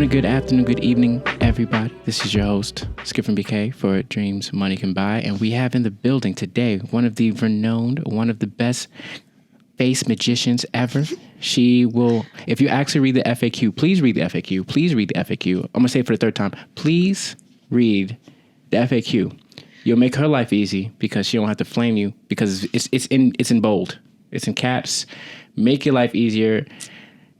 morning, good afternoon, good evening, everybody. This is your host, Skip from BK for Dreams Money Can Buy. And we have in the building today one of the renowned, one of the best face magicians ever. She will, if you actually read the FAQ, please read the FAQ. Please read the FAQ. I'm going to say it for the third time. Please read the FAQ. You'll make her life easy because she don't have to flame you because it's in bold. It's in caps. Make your life easier.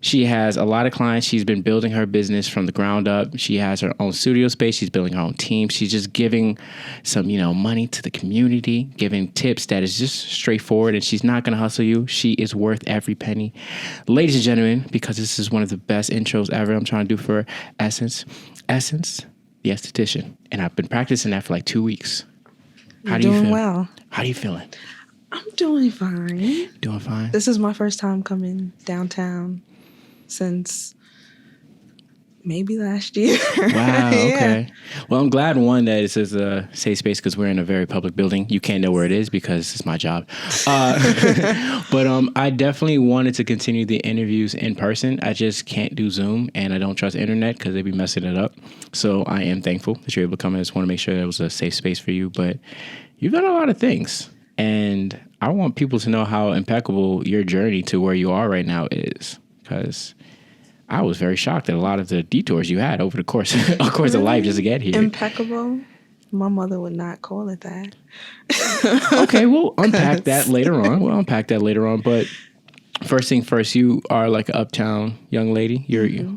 She has a lot of clients. She's been building her business from the ground up. She has her own studio space. She's building her own team. She's just giving some, money to the community, giving tips that is just straightforward, and she's not going to hustle you. She is worth every penny. Ladies and gentlemen, because this is one of the best intros ever I'm trying to do for Essence, the Esthetician. And I've been practicing that for like 2 weeks. How do you feel? Well. How are you feeling? I'm doing fine. Doing fine? This is my first time coming downtown since maybe last year. Wow, okay. Yeah. Well, I'm glad, one, that it says a safe space because we're in a very public building. You can't know where it is because it's my job. But I definitely wanted to continue the interviews in person. I just can't do Zoom, and I don't trust internet because they be messing it up. So I am thankful that you're able to come in. I just want to make sure that it was a safe space for you. But you've done a lot of things, and I want people to know how impeccable your journey to where you are right now is, because I was very shocked at a lot of the detours you had over the course of life just to get here. Impeccable? My mother would not call it that. Okay, we'll unpack that later on. But first thing first, you are like an uptown young lady.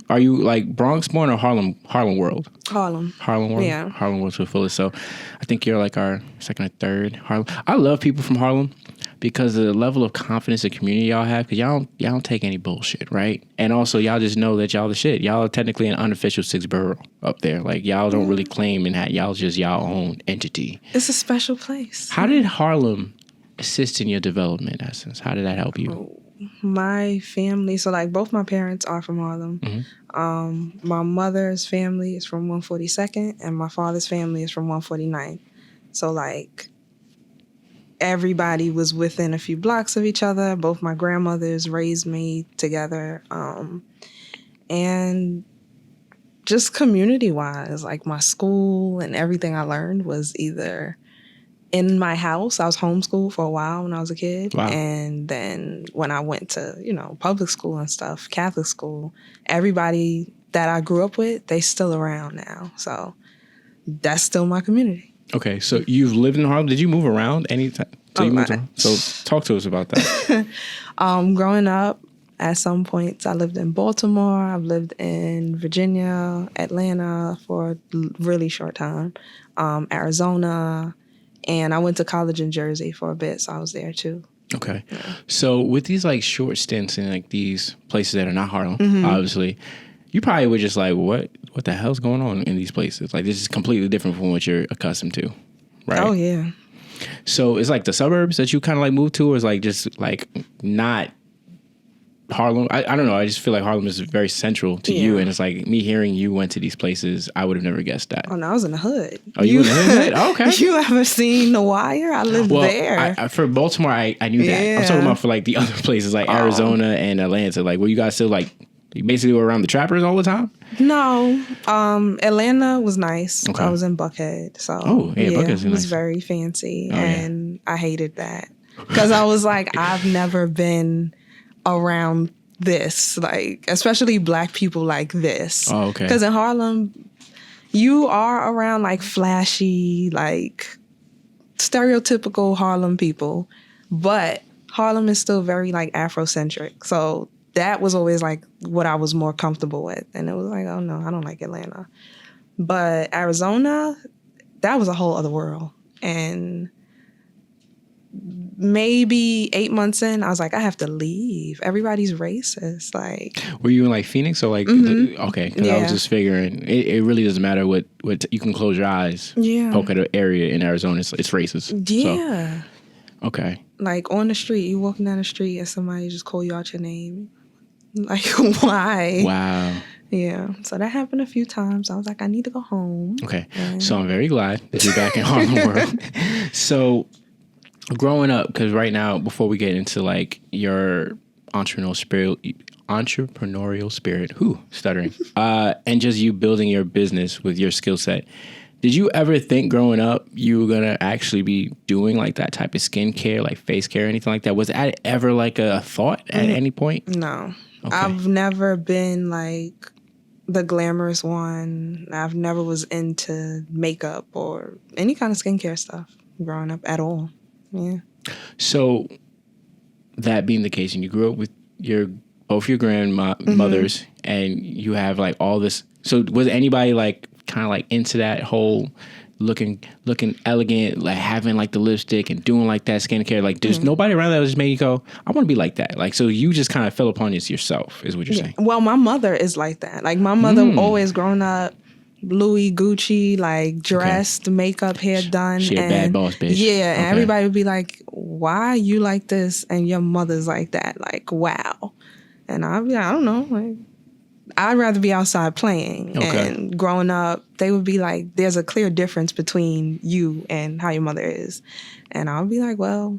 Are you like Bronx born or Harlem world? Harlem world? Yeah. Harlem world to the fullest. So I think you're like our second or third Harlem. I love people from Harlem because of the level of confidence and community y'all have, because y'all don't take any bullshit, right? And also, y'all just know that y'all the shit. Y'all are technically an unofficial sixth borough up there. Like, y'all don't really claim in that. Y'all just y'all own entity. It's a special place. How did Harlem assist in your development, Essence? How did that help you? My family, so like both my parents are from Harlem. Mm-hmm. My mother's family is from 142nd, and my father's family is from 149th. So like, everybody was within a few blocks of each other. Both my grandmothers raised me together. And just community-wise, like my school and everything I learned was either in my house. I was homeschooled for a while when I was a kid. Wow. And then when I went to, public school and stuff, Catholic school, everybody that I grew up with, they still around now. So that's still my community. Okay, so you've lived in Harlem. Did you move around anytime? So talk to us about that. Growing up, at some points, I lived in Baltimore. I've lived in Virginia, Atlanta for a really short time, Arizona, and I went to college in Jersey for a bit, so I was there too. Okay, yeah. So with these like short stints in like these places that are not Harlem, obviously, you probably were just like, what the hell's going on in these places? Like, this is completely different from what you're accustomed to, right? Oh, yeah. So it's like the suburbs that you kind of like moved to, or is like just like not Harlem? I don't know. I just feel like Harlem is very central to you, and it's like me hearing you went to these places, I would have never guessed that. Oh, no, I was in the hood. Oh, you in the hood? Oh, okay. You ever seen The Wire? I lived there. For Baltimore, I knew that. I'm talking about for like the other places like Arizona and Atlanta. Like, were you guys still like, you basically were around the trappers all the time? No. Atlanta was nice. Okay. I was in Buckhead. So Buckhead's nice. It was very fancy. And I hated that. Because I was like, I've never been around this. Like, especially black people like this. Oh, okay. Because in Harlem, you are around like flashy, like stereotypical Harlem people. But Harlem is still very like Afrocentric. So that was always like what I was more comfortable with. And it was like, oh no, I don't like Atlanta. But Arizona, that was a whole other world. And maybe 8 months in, I was like, I have to leave. Everybody's racist. Like, were you in like Phoenix or like, okay. Cause I was just figuring it really doesn't matter what you can close your eyes. Yeah. Poke at an area in Arizona. It's racist. Yeah. So, okay. Like on the street, you walking down the street and somebody just call you out your name. Like, why? Wow. Yeah. So that happened a few times. I was like, I need to go home. Okay. So I'm very glad that you're back in Harlem world. So growing up, because right now, before we get into like your entrepreneurial spirit, stuttering, and just you building your business with your skill set. Did you ever think growing up you were going to actually be doing like that type of skincare, like face care, anything like that? Was that ever like a thought at any point? No. Okay. I've never been like the glamorous one. I've never was into makeup or any kind of skincare stuff growing up at all. Yeah. So that being the case, and you grew up with both your grandmothers, and you have like all this. So was anybody like kind of like into that whole looking elegant, like having like the lipstick and doing like that skincare? Like there's nobody around that just made you go, I want to be like that. Like, so you just kind of fell upon it yourself is what you're saying. Well, my mother is like that. Like my mother always grown up Louis Gucci, like dressed, makeup, hair done. She a bad boss bitch. Yeah, and everybody would be like, why are you like this and your mother's like that? Like, wow. And I'd be like, I don't know. Like, I'd rather be outside playing. Okay. And growing up, they would be like, there's a clear difference between you and how your mother is. And I would be like, well,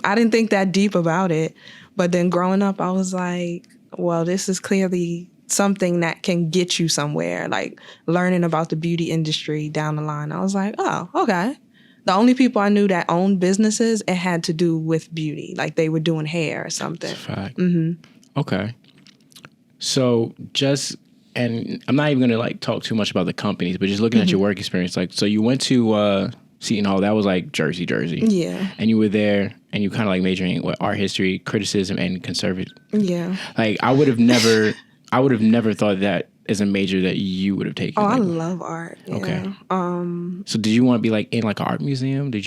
I didn't think that deep about it. But then growing up, I was like, well, this is clearly something that can get you somewhere. Like learning about the beauty industry down the line. I was like, oh, okay. The only people I knew that owned businesses, it had to do with beauty. Like they were doing hair or something. Fact. Okay. So and I'm not even going to like talk too much about the companies, but just looking at your work experience, like, so you went to Seton Hall, that was like Jersey. Yeah. And you were there and you kind of like majoring in art history, criticism, and conservative. Yeah. Like I would have never thought that as a major that you would have taken. Oh, like, I love art. Yeah. Okay. So did you want to be like in like an art museum? Would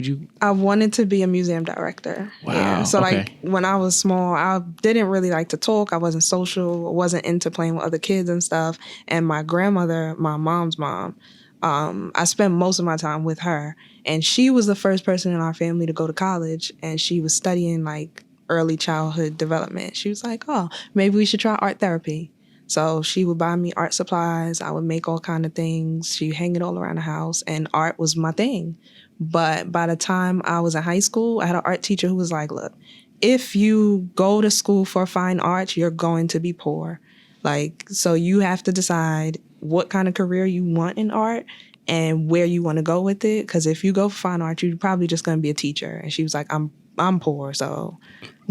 you? I wanted to be a museum director. Wow. Yeah. So okay. like when I was small, I didn't really like to talk. I wasn't social. I wasn't into playing with other kids and stuff. And my grandmother, my mom's mom, I spent most of my time with her. And she was the first person in our family to go to college. And she was studying like early childhood development. She was like, oh, maybe we should try art therapy. So she would buy me art supplies. I would make all kind of things. She'd hang it all around the house, and art was my thing. But by the time I was in high school, I had an art teacher who was like, look, if you go to school for fine arts, you're going to be poor. Like, so you have to decide what kind of career you want in art and where you want to go with it. Because if you go for fine art, you're probably just going to be a teacher. And she was like, I'm poor, so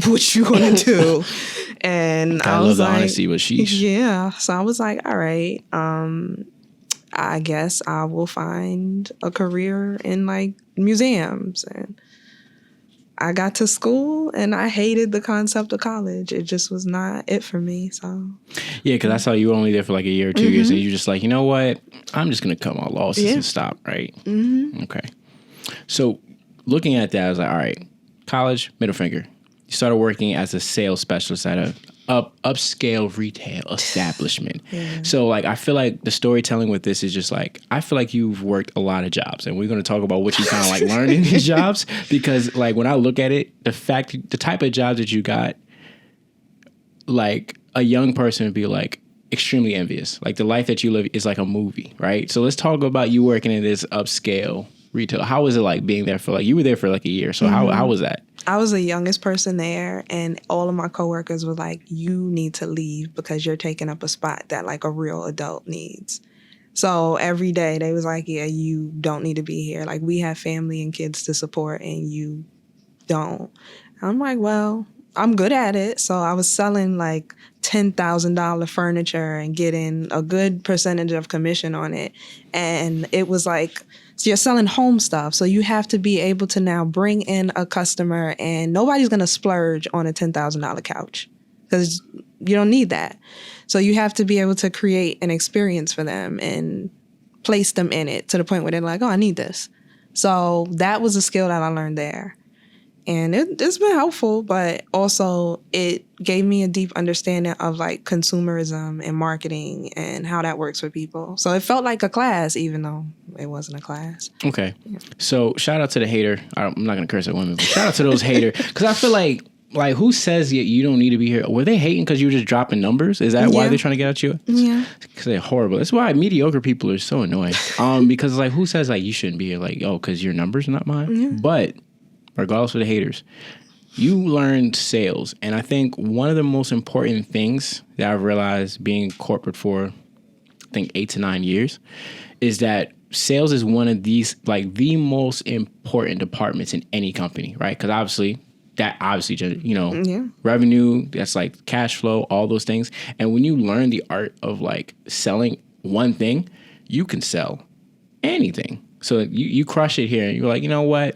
what you gonna do? And I was like, honesty, but yeah. So I was like, all right, I guess I will find a career in like museums. And I got to school and I hated the concept of college. It just was not it for me. So yeah, because I saw you were only there for like a year or 2 years, and you're just like, you know what? I'm just gonna cut my losses and stop. Right? Okay. So looking at that, I was like, all right. College, middle finger. You started working as a sales specialist at a upscale retail establishment. Yeah. So like, I feel like the storytelling with this is just like, I feel like you've worked a lot of jobs, and we're going to talk about what you kind of like learned in these jobs, because like when I look at it, the type of jobs that you got, like a young person would be like extremely envious. Like the life that you live is like a movie, right? So let's talk about you working in this upscale retail. How was it like being there for like, you were there for like a year. So how was that? I was the youngest person there, and all of my coworkers were like, you need to leave because you're taking up a spot that like a real adult needs. So every day they was like, yeah, you don't need to be here. Like we have family and kids to support and you don't. And I'm like, well, I'm good at it. So I was selling like $10,000 furniture and getting a good percentage of commission on it. And it was like, so you're selling home stuff. So you have to be able to now bring in a customer, and nobody's going to splurge on a $10,000 couch because you don't need that. So you have to be able to create an experience for them and place them in it to the point where they're like, oh, I need this. So that was a skill that I learned there. And it's been helpful, but also it gave me a deep understanding of like consumerism and marketing and how that works for people. So it felt like a class, even though it wasn't a class. Okay. Yeah. So shout out to the hater. I'm not going to curse at women, but shout out to those haters. Because I feel like who says you don't need to be here? Were they hating because you were just dropping numbers? Is that why they're trying to get at you? Yeah. Because they're horrible. That's why mediocre people are so annoying. Because like who says like you shouldn't be here? Like, oh, because your numbers are not mine? Yeah. But regardless of the haters, you learned sales. And I think one of the most important things that I've realized being corporate for, I think, 8 to 9 years, is that sales is one of these, like, the most important departments in any company, right? Because obviously, Yeah. revenue, that's like cash flow, all those things. And when you learn the art of like selling one thing, you can sell anything. So you crush it here and you're like, you know what?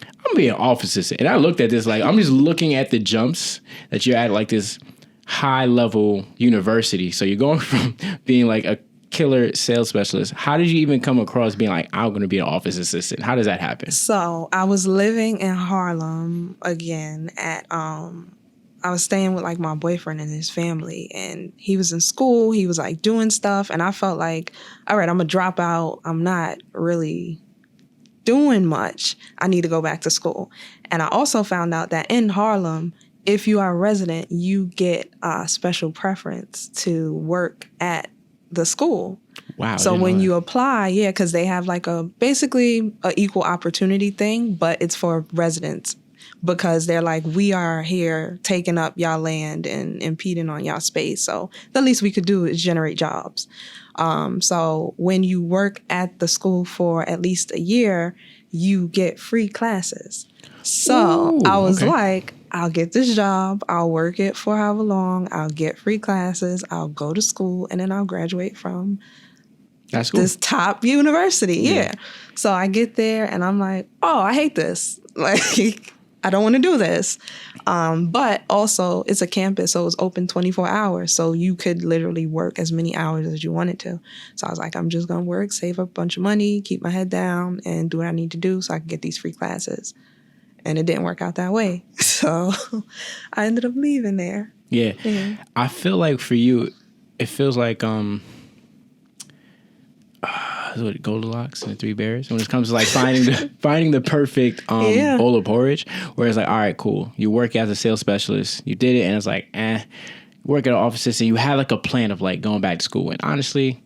I'm gonna be an office assistant. And I looked at this like, I'm just looking at the jumps that you're at like this high level university. So you're going from being like a killer sales specialist. How did you even come across being like, I'm going to be an office assistant? How does that happen? So I was living in Harlem again I was staying with like my boyfriend and his family, and he was in school. He was like doing stuff, and I felt like, all right, I'm gonna drop out. I'm not really doing much. I need to go back to school. And I also found out that in Harlem, if you are a resident, you get a special preference to work at the school. Wow. So when you apply, because they have like basically a equal opportunity thing, but it's for residents because they're like, we are here taking up y'all land and impeding on y'all space. So the least we could do is generate jobs. So when you work at the school for at least a year, you get free classes. So I was like, I'll get this job. I'll work it for however long. I'll get free classes. I'll go to school, and then I'll graduate from this top university. Yeah. So I get there, and I'm like, oh, I hate this. Like, I don't want to do this. But also, it's a campus, so it's open 24 hours. So you could literally work as many hours as you wanted to. So I was like, I'm just going to work, save up a bunch of money, keep my head down, and do what I need to do so I can get these free classes. And it didn't work out that way. So I ended up leaving there. Yeah. I feel like for you, it feels like Goldilocks and the Three Bears when it comes to like finding the perfect bowl of porridge, where it's like, all right, cool, you work as a sales specialist, you did it, and it's like, work at an office assistant, you had like a plan of like going back to school, and honestly,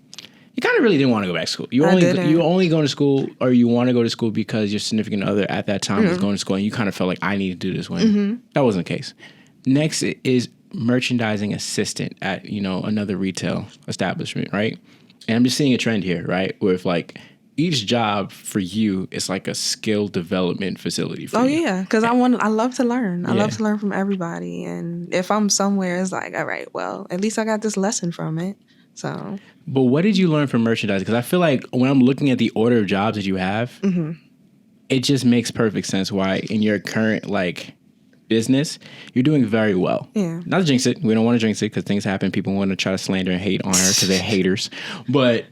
you kind of really didn't want to go back to school. You only going to school, or you want to go to school because your significant other at that time was going to school, and you kind of felt like, I need to do this when that wasn't the case. Next is merchandising assistant at another retail establishment, right? And I'm just seeing a trend here, right? Where if like each job for you is like a skill development facility for you. Yeah, because I love to learn. I love to learn from everybody. And if I'm somewhere, it's like, all right, well, at least I got this lesson from it. So. But what did you learn from merchandising? Because I feel like when I'm looking at the order of jobs that you have, it just makes perfect sense why in your current like business, you're doing very well. Yeah. Not to jinx it. We don't want to jinx it because things happen. People want to try to slander and hate on her because they're haters. But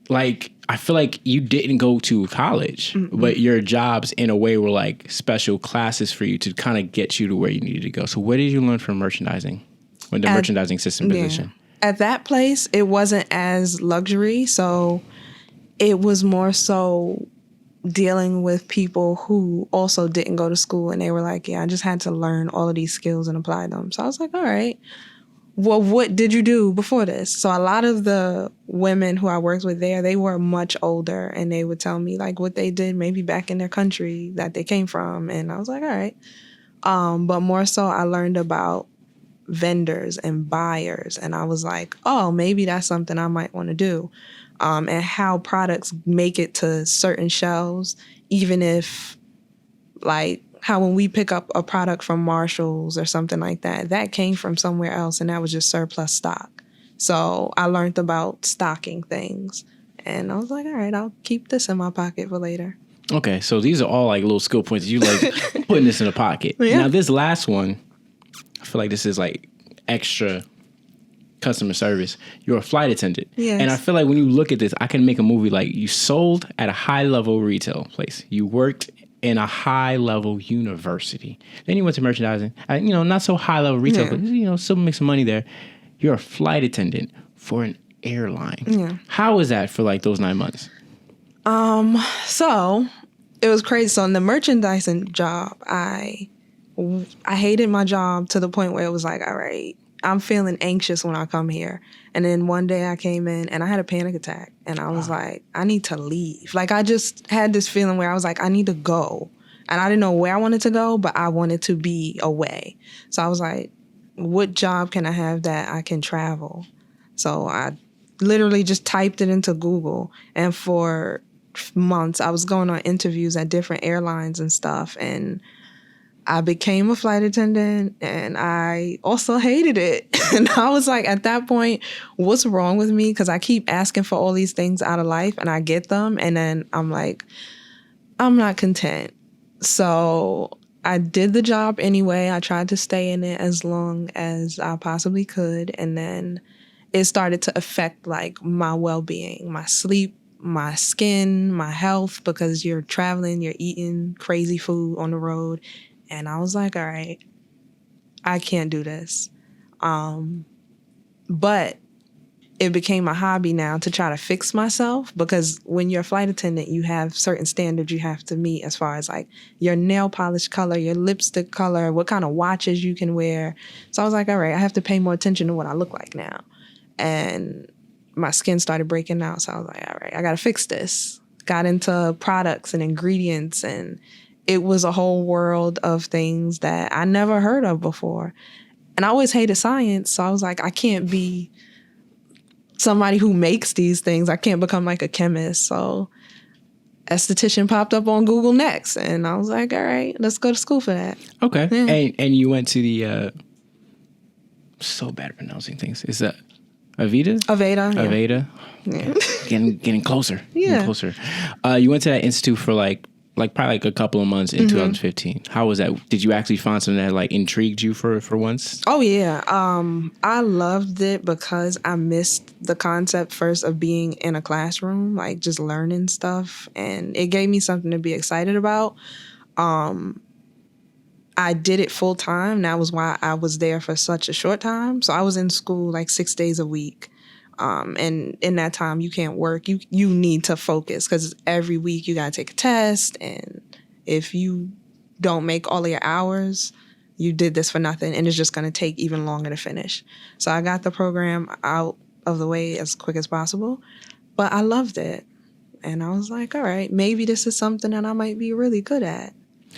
like, I feel like you didn't go to college, but your jobs in a way were like special classes for you to kind of get you to where you needed to go. So what did you learn from merchandising, when the merchandising system position? At that place, it wasn't as luxury. So it was more so dealing with people who also didn't go to school, and they were like, I just had to learn all of these skills and apply them. So I was like, all right, well, what did you do before this? So a lot of the women who I worked with there, they were much older, and they would tell me like what they did maybe back in their country that they came from. And I was like, all right. But more so I learned about vendors and buyers, and I was like, oh, maybe that's something I might want to do. And how products make it to certain shelves, even if, like, how when we pick up a product from Marshall's or something like that, that came from somewhere else, and that was just surplus stock. So I learned about stocking things, and I was like, all right, I'll keep this in my pocket for later. Okay, so these are all like little skill points. You like putting this in a pocket. Yeah. Now this last one, I feel like this is like extra customer service. You're a flight attendant. Yes. And I feel like when you look at this, I can make a movie like you sold at a high level retail place. You worked in a high level university. Then you went to merchandising. Not so high level retail, but still make some money there. You're a flight attendant for an airline. Yeah. How was that for like those 9 months? So it was crazy. So in the merchandising job, I hated my job to the point where it was like, all right, I'm feeling anxious when I come here. And then one day I came in and I had a panic attack, and I was like, I need to leave. Like, I just had this feeling where I was like, I need to go. And I didn't know where I wanted to go, but I wanted to be away. So I was like, what job can I have that I can travel? So I literally just typed it into Google. And for months, I was going on interviews at different airlines and stuff. And I became a flight attendant, and I also hated it. And I was like, at that point, what's wrong with me? Because I keep asking for all these things out of life, and I get them. And then I'm like, I'm not content. So I did the job anyway. I tried to stay in it as long as I possibly could. And then it started to affect like my well-being, my sleep, my skin, my health, because you're traveling, you're eating crazy food on the road. And I was like, all right, I can't do this. But it became a hobby now to try to fix myself, because when you're a flight attendant, you have certain standards you have to meet as far as like your nail polish color, your lipstick color, what kind of watches you can wear. So I was like, all right, I have to pay more attention to what I look like now. And my skin started breaking out. So I was like, all right, I got to fix this. Got into products and ingredients, and it was a whole world of things that I never heard of before. And I always hated science. So I was like, I can't be somebody who makes these things. I can't become like a chemist. So Esthetician popped up on Google next. And I was like, all right, let's go to school for that. Okay. Yeah. And you went to the, so bad at pronouncing things. Is that Aveda? Aveda. Yeah. Aveda. Yeah. Getting closer. Yeah. Getting closer. You went to that institute for like probably like a couple of months in 2015. How was that? Did you actually find something that like intrigued you for once? Oh yeah. I loved it because I missed the concept first of being in a classroom, like just learning stuff, and it gave me something to be excited about. I did it full time. That was why I was there for such a short time. So I was in school like 6 days a week. And in that time, you can't work. You need to focus, because every week you got to take a test. And if you don't make all of your hours, you did this for nothing. And it's just going to take even longer to finish. So I got the program out of the way as quick as possible. But I loved it. And I was like, all right, maybe this is something that I might be really good at.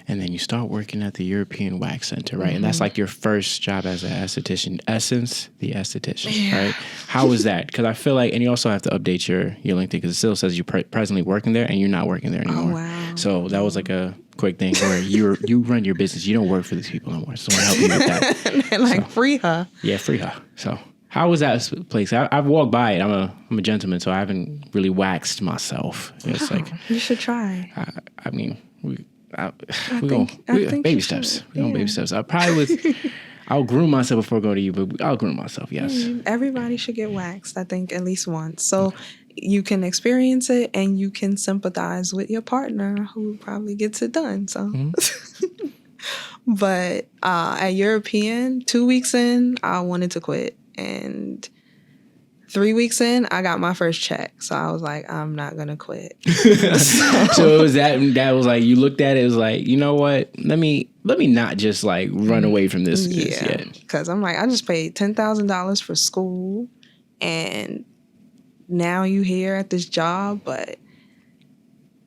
And then you start working at the European Wax Center, right? And that's like your first job as an esthetician. Essence, the esthetician, right? How was that? Because I feel like, and you also have to update your LinkedIn, because it still says you're presently working there and you're not working there anymore. Oh, wow. So that was like a quick thing where you run your business. You don't work for these people anymore. So I want to help you with that. And like, free her. Yeah, free her. So how was that place? I've walked by it. I'm a gentleman, so I haven't really waxed myself. It's like, You should try. I mean, I we're think going baby you steps. should. We're going baby steps. I probably would. I'll groom myself before I go to you, but I'll groom myself. Yes. Everybody should get waxed, I think, at least once. So you can experience it and you can sympathize with your partner who probably gets it done. So, but at European, 2 weeks in, I wanted to quit, and 3 weeks in, I got my first check. So I was like, I'm not going to quit. So it was that was like, you looked at it, it was like, you know what? Let me not just like run away from this yet. Because I'm like, I just paid $10,000 for school, and now you here at this job. But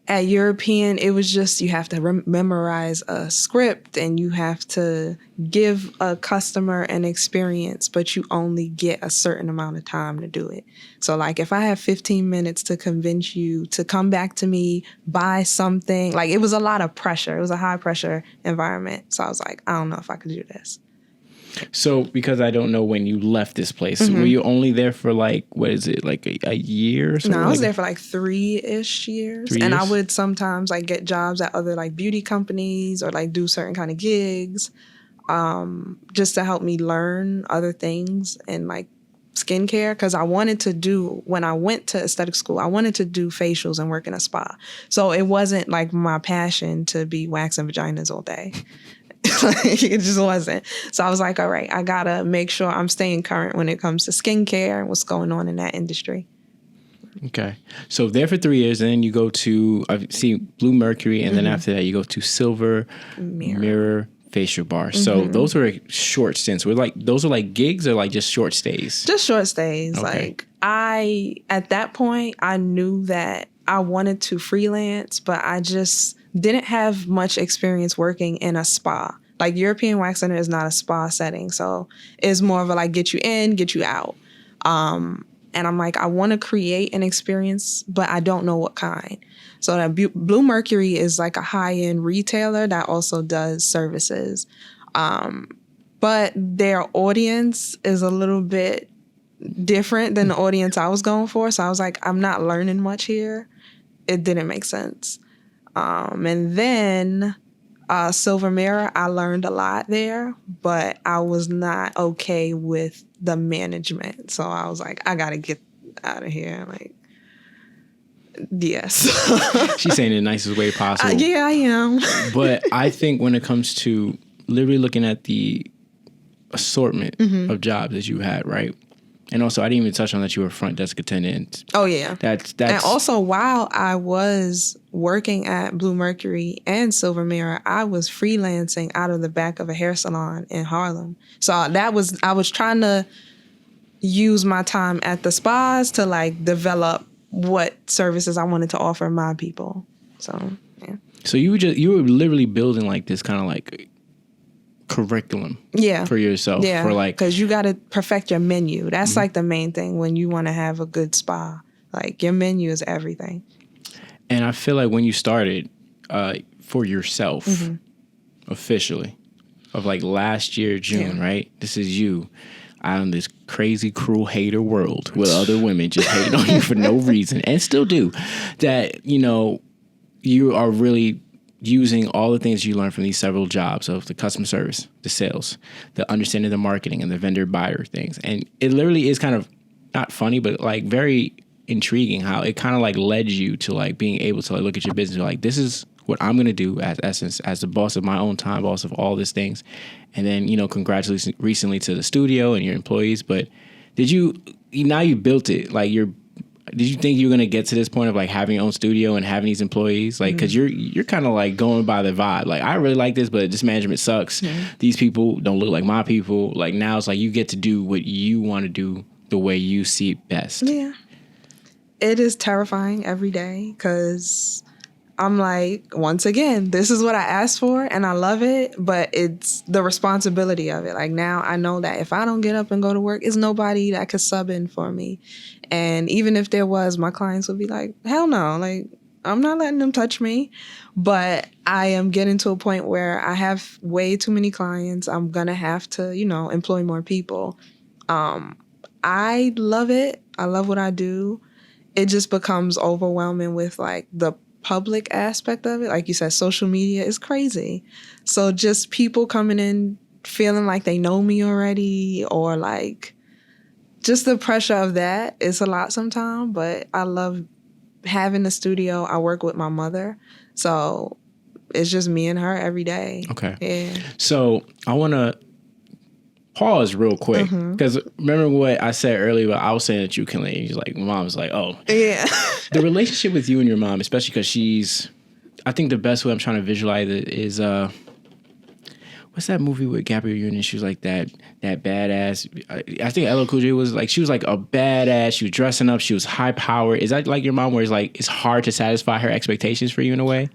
at European, it was just, you have to memorize a script and you have to give a customer an experience, but you only get a certain amount of time to do it. So like, if I have 15 minutes to convince you to come back to me, buy something, like, it was a lot of pressure. It was a high pressure environment. So I was like, I don't know if I could do this. So, because I don't know when you left this place, were you only there for like, what is it, like a year or something? No, I was there for like 3-ish years. And I would sometimes like get jobs at other like beauty companies or like do certain kind of gigs, just to help me learn other things and like skincare. Because I wanted to do, when I went to aesthetic school, I wanted to do facials and work in a spa. So it wasn't like my passion to be waxing vaginas all day. It just wasn't. So I was like, all right, I gotta make sure I'm staying current when it comes to skincare and what's going on in that industry. Okay. So there for 3 years, and then you go to, I see Blue Mercury, and then after that you go to Silver Mirror Facial Bar. So those are short stints. Those are like gigs or like just short stays? Just short stays. Okay. Like, at that point, I knew that I wanted to freelance, but I just didn't have much experience working in a spa. Like European Wax Center is not a spa setting. So it's more of a like get you in, get you out. And I'm like, I want to create an experience, but I don't know what kind. So that Blue Mercury is like a high-end retailer that also does services. But their audience is a little bit different than the audience I was going for. So I was like, I'm not learning much here. It didn't make sense. And then Silver Mirror, I learned a lot there, but I was not okay with the management. So I was like, I got to get out of here. Like, yes. She's saying it in the nicest way possible. Yeah, I am. But I think when it comes to literally looking at the assortment of jobs that you had, right? And also, I didn't even touch on that you were front desk attendant. Oh, yeah. That's And also, while I was working at Blue Mercury and Silver Mirror, I was freelancing out of the back of a hair salon in Harlem. So I was trying to use my time at the spas to like develop what services I wanted to offer my people. So, yeah. So you were literally building like this kind of like curriculum for yourself. Yeah, for like, because you got to perfect your menu. That's like the main thing when you want to have a good spa. Like your menu is everything. And I feel like when you started for yourself officially of like last year, June, right? This is you out in this crazy, cruel hater world with other women just hating on you for no reason and still do. That, you know, you are really using all the things you learned from these several jobs of the customer service, the sales, the understanding the marketing and the vendor buyer things. And it literally is kind of not funny, but like very intriguing how it kind of like led you to like being able to like look at your business like, this is what I'm going to do as Essence, as the boss of my own time, boss of all these things. And then, you know, congratulations recently to the studio and your employees. But now you built it, like did you think you were going to get to this point of like having your own studio and having these employees? Like, cause you're kind of like going by the vibe. Like, I really like this, but this management sucks. These people don't look like my people. Like now it's like you get to do what you want to do the way you see it best. Yeah. It is terrifying every day because I'm like, once again, this is what I asked for and I love it, but it's the responsibility of it. Like now I know that if I don't get up and go to work, it's nobody that could sub in for me. And even if there was, my clients would be like, hell no, like I'm not letting them touch me. But I am getting to a point where I have way too many clients. I'm going to have to, you know, employ more people. I love it. I love what I do. It just becomes overwhelming with like the public aspect of it. Like you said, social media is crazy. So just people coming in feeling like they know me already, or like just the pressure of that is a lot sometimes. But I love having the studio. I work with my mother. So it's just me and her every day. Okay. Yeah. So I want to pause real quick because remember what I said earlier. I was saying that you can leave. Like my mom was like, "Oh, yeah." The relationship with you and your mom, especially because I think the best way I'm trying to visualize it is what's that movie with Gabrielle Union? She was like that badass. I think LL Cool J was like, she was like a badass. She was dressing up. She was high powered. Is that like your mom, where it's like it's hard to satisfy her expectations for you in a way?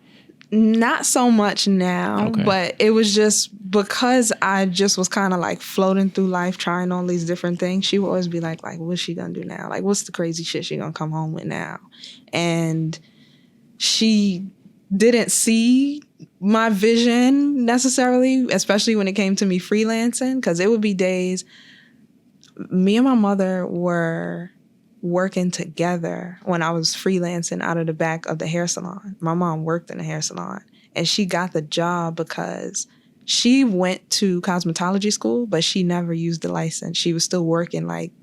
Not so much now, but it was just because I just was kind of like floating through life, trying all these different things. She would always be like, what's she gonna do now? Like, what's the crazy shit she gonna come home with now? And she didn't see my vision necessarily, especially when it came to me freelancing, because it would be days me and my mother were working together when I was freelancing out of the back of the hair salon. My mom worked in a hair salon, and she got the job because she went to cosmetology school, but she never used the license. She was still working like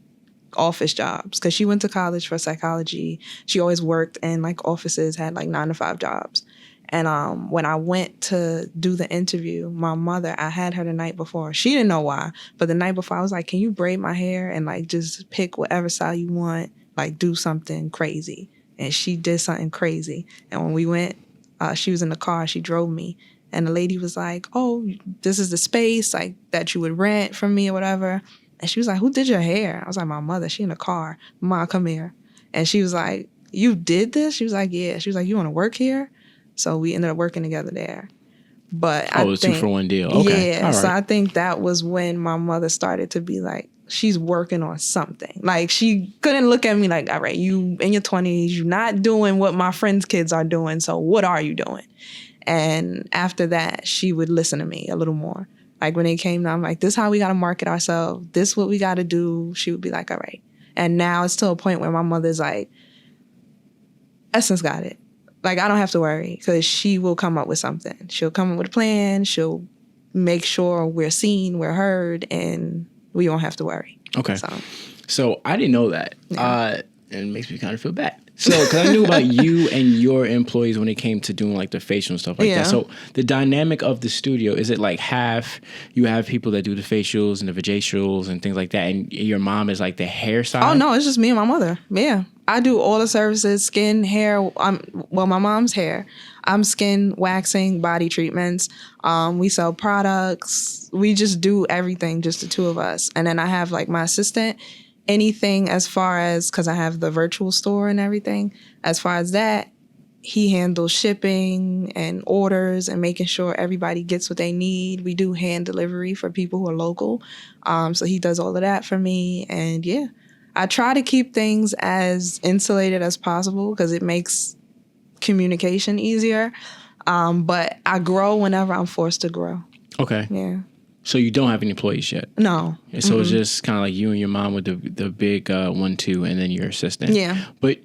office jobs because she went to college for psychology. She always worked in like offices, had like 9-to-5 jobs. And when I went to do the interview, my mother, I had her the night before. She didn't know why, but the night before I was like, can you braid my hair and like just pick whatever style you want, like do something crazy. And she did something crazy. And when we went, she was in the car, she drove me. And the lady was like, oh, this is the space like that you would rent from me or whatever. And she was like, who did your hair? I was like, my mother. She in the car. Mom, come here. And she was like, you did this? She was like, yeah. She was like, you want to work here? So we ended up working together there. But it was 2-for-1 deal. Okay. Yeah. All right. So I think that was when my mother started to be like, she's working on something. Like, she couldn't look at me like, all right, you in your 20s, you're not doing what my friends' kids are doing. So what are you doing? And after that, she would listen to me a little more. Like, when it came down, I'm like, this is how we got to market ourselves. This is what we got to do. She would be like, all right. And now it's to a point where my mother's like, Essence got it. Like, I don't have to worry, because she will come up with something. She'll come up with a plan. She'll make sure we're seen, we're heard, and we don't have to worry. Okay. So I didn't know that. Yeah. And it makes me kind of feel bad. So, because I knew about you and your employees when it came to doing like the facial and stuff like that. So the dynamic of the studio, is it like half you have people that do the facials and the vajacials and things like that, and your mom is like the hair side? Oh, no, it's just me and my mother. Yeah. I do all the services, skin, hair. My mom's hair. I'm skin, waxing, body treatments. We sell products. We just do everything, just the two of us. And then I have like my assistant. Anything as far as, because I have the virtual store and everything, as far as that, he handles shipping and orders and making sure everybody gets what they need. We do hand delivery for people who are local. So he does all of that for me. And yeah, I try to keep things as insulated as possible because it makes communication easier. But I grow whenever I'm forced to grow. Okay. Yeah. So you don't have any employees yet? No. So it's just kind of like you and your mom with the big 1-2, and then your assistant. Yeah. But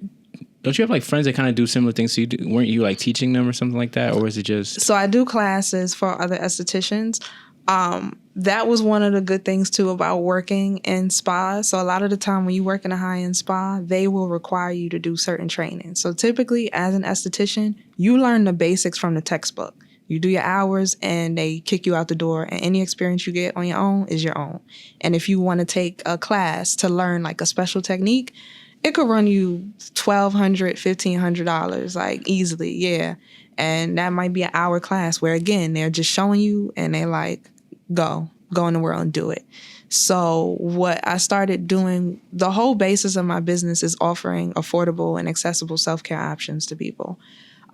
don't you have like friends that kind of do similar things? So weren't you like teaching them or something like that, or was it just? So I do classes for other estheticians. That was one of the good things too about working in spas. So a lot of the time when you work in a high-end spa, they will require you to do certain training. So typically as an esthetician, you learn the basics from the textbook. You do your hours and they kick you out the door, and any experience you get on your own is your own. And if you want to take a class to learn like a special technique, it could run you $1,200, $1,500, like easily, yeah. And that might be an hour class where, again, they're just showing you and they're like, go in the world and do it. So what I started doing, the whole basis of my business is offering affordable and accessible self-care options to people.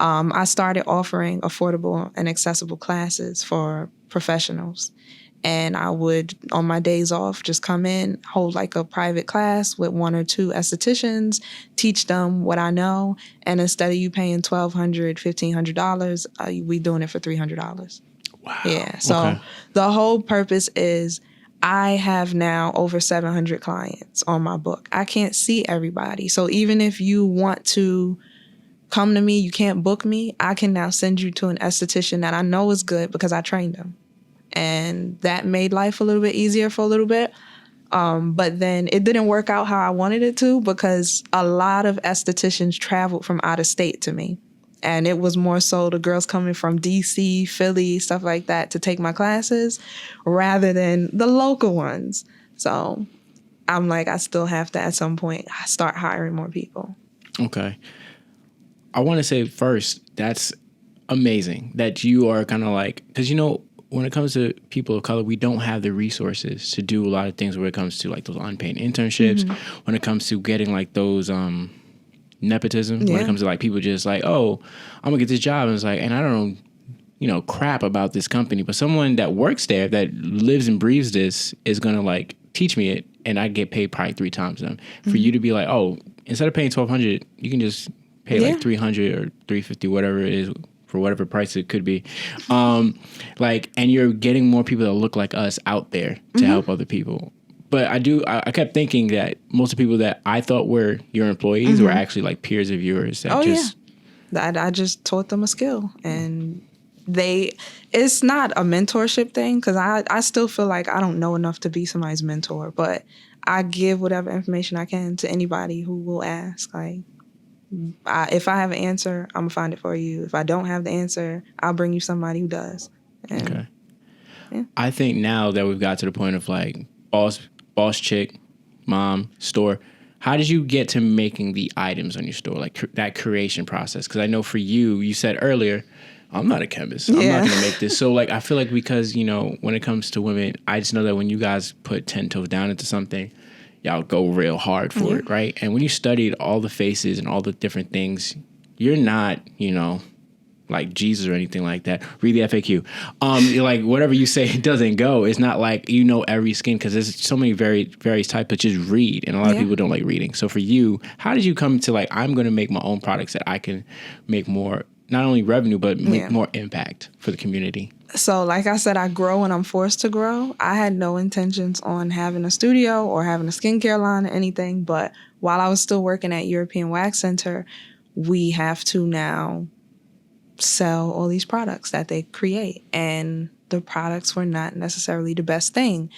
I started offering affordable and accessible classes for professionals. And I would, on my days off, just come in, hold like a private class with 1 or 2 estheticians, teach them what I know. And instead of you paying $1,200, $1,500, we doing it for $300. Wow. Yeah. So the whole purpose is I have now over 700 clients on my book. I can't see everybody. So even if you want to come to me, you can't book me, I can now send you to an esthetician that I know is good because I trained them. And that made life a little bit easier for a little bit. But then it didn't work out how I wanted it to because a lot of estheticians traveled from out of state to me. And it was more so the girls coming from DC, Philly, stuff like that to take my classes rather than the local ones. So I'm like, I still have to at some point start hiring more people. Okay. I want to say first, that's amazing that you are kind of like, because, you know, when it comes to people of color, we don't have the resources to do a lot of things when it comes to like those unpaid internships, when it comes to getting like those nepotism, when it comes to like people just like, oh, I'm going to get this job. And it's like, and I don't know, crap about this company, but someone that works there that lives and breathes this is going to like teach me it. And I get paid probably 3 times them. For you to be like, oh, instead of paying $1,200, you can just pay like $300 or $350, whatever it is, for whatever price it could be. Like, and you're getting more people that look like us out there to help other people. But I kept thinking that most of the people that I thought were your employees were actually like peers of yours. That I just taught them a skill, and it's not a mentorship thing because I still feel like I don't know enough to be somebody's mentor, but I give whatever information I can to anybody who will ask. Like, if I have an answer, I'm gonna find it for you. If I don't have the answer, I'll bring you somebody who does. And, okay. Yeah. I think now that we've got to the point of like boss chick, mom, store, how did you get to making the items on your store, like that creation process? Because I know for you said earlier, I'm not a chemist. I'm not going to make this. So like, I feel like because, you know, when it comes to women, I just know that when you guys put 10 toes down into something, y'all go real hard for it, right? And when you studied all the faces and all the different things, you're not, you know, like Jesus or anything like that. Read the FAQ. Like whatever you say doesn't go. It's not like you know every skin because there's so many various types. But just read, and a lot of people don't like reading. So for you, how did you come to like I'm going to make my own products that I can make more not only revenue but make more impact for the community? So like I said, I grow when I'm forced to grow. I had no intentions on having a studio or having a skincare line or anything. But while I was still working at European Wax Center, we have to now sell all these products that they create. And the products were not necessarily the best thing.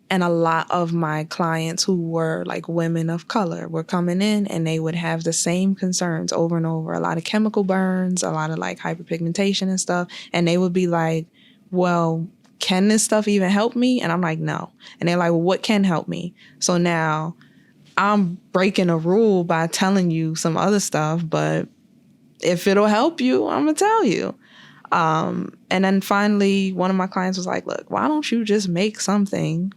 And a lot of my clients who were like women of color were coming in and they would have the same concerns over and over. A lot of chemical burns, a lot of like hyperpigmentation and stuff. And they would be like, well, can this stuff even help me? And I'm like, no. And they're like, well, what can help me? So now I'm breaking a rule by telling you some other stuff, but if it'll help you, I'm going to tell you. And then finally, one of my clients was like, look, why don't you just make something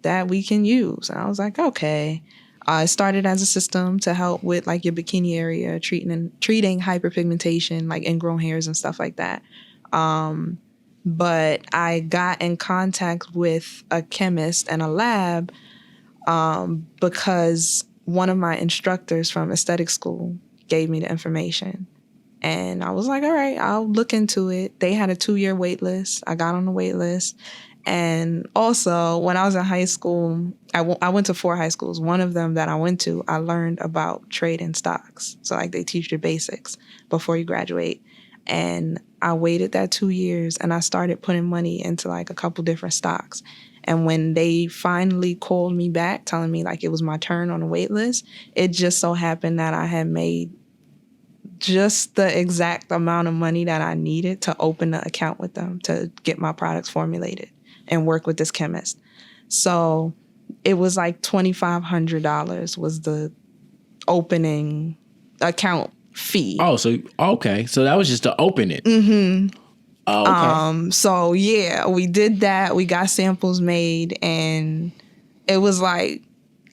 that we can use? And I was like, okay. It started as a system to help with like your bikini area, treating hyperpigmentation, like ingrown hairs and stuff like that. But I got in contact with a chemist and a lab because one of my instructors from aesthetic school gave me the information. And I was like, all right, I'll look into it. They had a 2-year wait list. I got on the wait list. And also, when I was in high school, I went to 4 high schools. One of them that I went to, I learned about trade in stocks. So like they teach you basics before you graduate. And I waited that 2 years and I started putting money into like a couple different stocks. And when they finally called me back telling me like it was my turn on the wait list, it just so happened that I had made just the exact amount of money that I needed to open the account with them to get my products formulated and work with this chemist. So it was like $2,500 was the opening account fee. Oh, so okay. So that was just to open it. Mm-hmm. Oh, okay. So yeah, we did that. We got samples made, and it was like,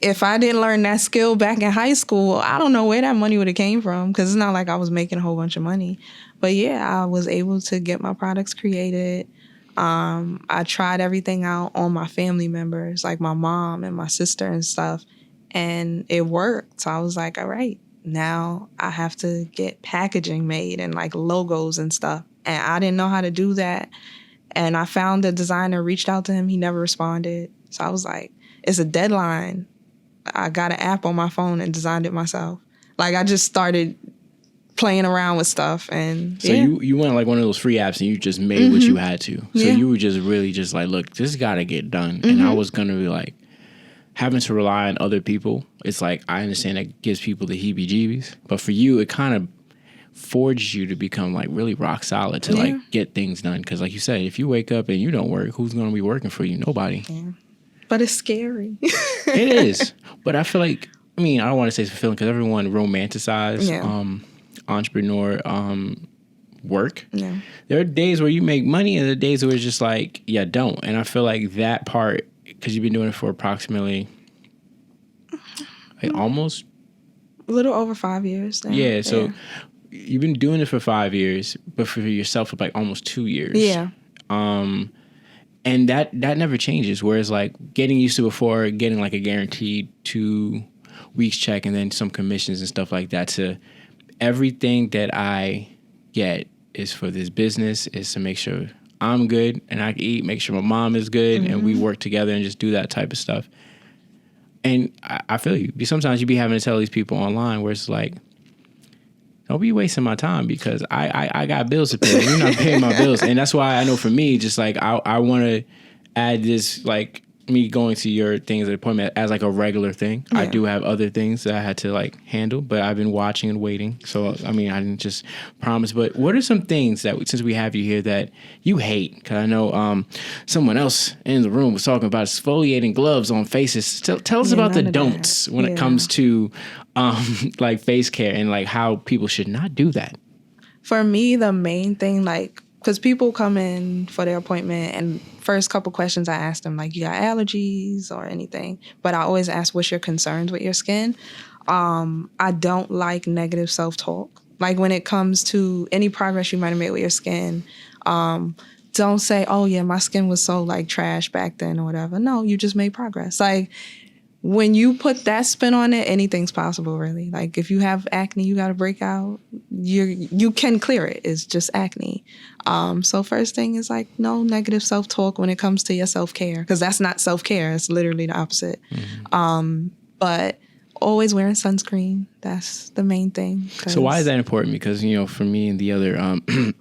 if I didn't learn that skill back in high school, I don't know where that money would have came from, because it's not like I was making a whole bunch of money. But yeah, I was able to get my products created. I tried everything out on my family members, like my mom and my sister and stuff, and it worked. So I was like, all right, now I have to get packaging made and like logos and stuff. And I didn't know how to do that. And I found the designer, reached out to him. He never responded. So I was like, it's a deadline. I got an app on my phone and designed it myself. Like I just started playing around with stuff. And so you went like one of those free apps and you just made what you had to. So you were just really just like, look, this got to get done. And I was going to be like, having to rely on other people. It's like, I understand that gives people the heebie-jeebies. But for you, it kind of forged you to become like really rock solid to like get things done. Because like you said, if you wake up and you don't work, who's going to be working for you? Nobody. Yeah. But it's scary. It is. But I feel like, I mean, I don't want to say it's fulfilling because everyone romanticizes entrepreneur work. Yeah. There are days where you make money and there are days where it's just like, yeah, don't. And I feel like that part, because you've been doing it for approximately like almost a little over 5 years now. Yeah, so you've been doing it for 5 years, but for yourself for like almost 2 years. Yeah. And that never changes. Whereas like getting used to before getting like a guaranteed 2 weeks check and then some commissions and stuff like that, to everything that I get is for this business, is to make sure I'm good and I can eat, make sure my mom is good, and we work together and just do that type of stuff. And I feel you. Sometimes you be having to tell these people online where it's like, don't be wasting my time because I got bills to pay. You're not paying my bills. And that's why I know for me, just like I want to add this, like me going to your things at appointment as like a regular thing. Yeah. I do have other things that I had to like handle, but I've been watching and waiting. So, I mean, I didn't just promise. But what are some things that, since we have you here, that you hate? Because I know someone else in the room was talking about exfoliating gloves on faces. Tell us about the don'ts when it comes to like face care and like how people should not do that. For me, the main thing, like, because people come in for their appointment and first couple questions I ask them, like, you got allergies or anything? But I always ask, what's your concerns with your skin? I don't like negative self-talk. Like when it comes to any progress you might have made with your skin, don't say, oh yeah, my skin was so like trash back then or whatever. No, you just made progress. Like when you put that spin on it, anything's possible really. Like if you have acne, you got to break out, you can clear it. It's just acne. So first thing is like no negative self-talk when it comes to your self-care, because that's not self-care. It's literally the opposite. But always wearing sunscreen. That's the main thing. So why is that important? Because, you know, for me and the other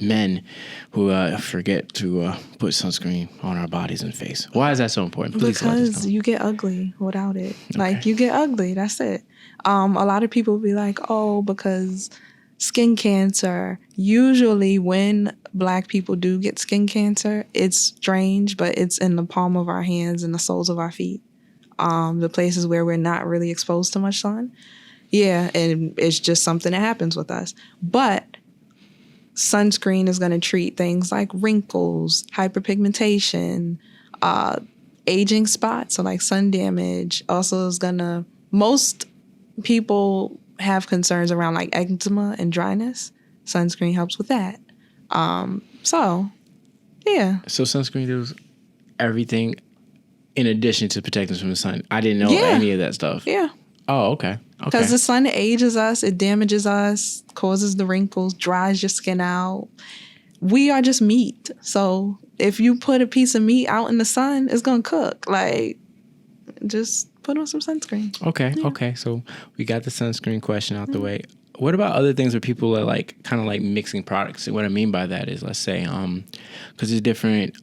men who forget to put sunscreen on our bodies and face. Why is that so important? Please let us because know. you get ugly without it. Like you get ugly. That's it. A lot of people be like, oh, because skin cancer. Usually when Black people do get skin cancer, it's strange, but it's in the palm of our hands and the soles of our feet. The places where we're not really exposed to much sun. Yeah, and it's just something that happens with us. But sunscreen is going to treat things like wrinkles, hyperpigmentation, aging spots, so like sun damage. Also is going to, most people have concerns around like eczema and dryness. Sunscreen helps with that. So, yeah. So sunscreen does everything in addition to protecting us from the sun. I didn't know any of that stuff. Yeah. Oh, okay. Because the sun ages us, it damages us, causes the wrinkles, dries your skin out. We are just meat. So if you put a piece of meat out in the sun, it's going to cook. Like, just put on some sunscreen. Okay, okay. So we got the sunscreen question out the way. What about other things where people are like kind of like mixing products? What I mean by that is, let's say, because there's different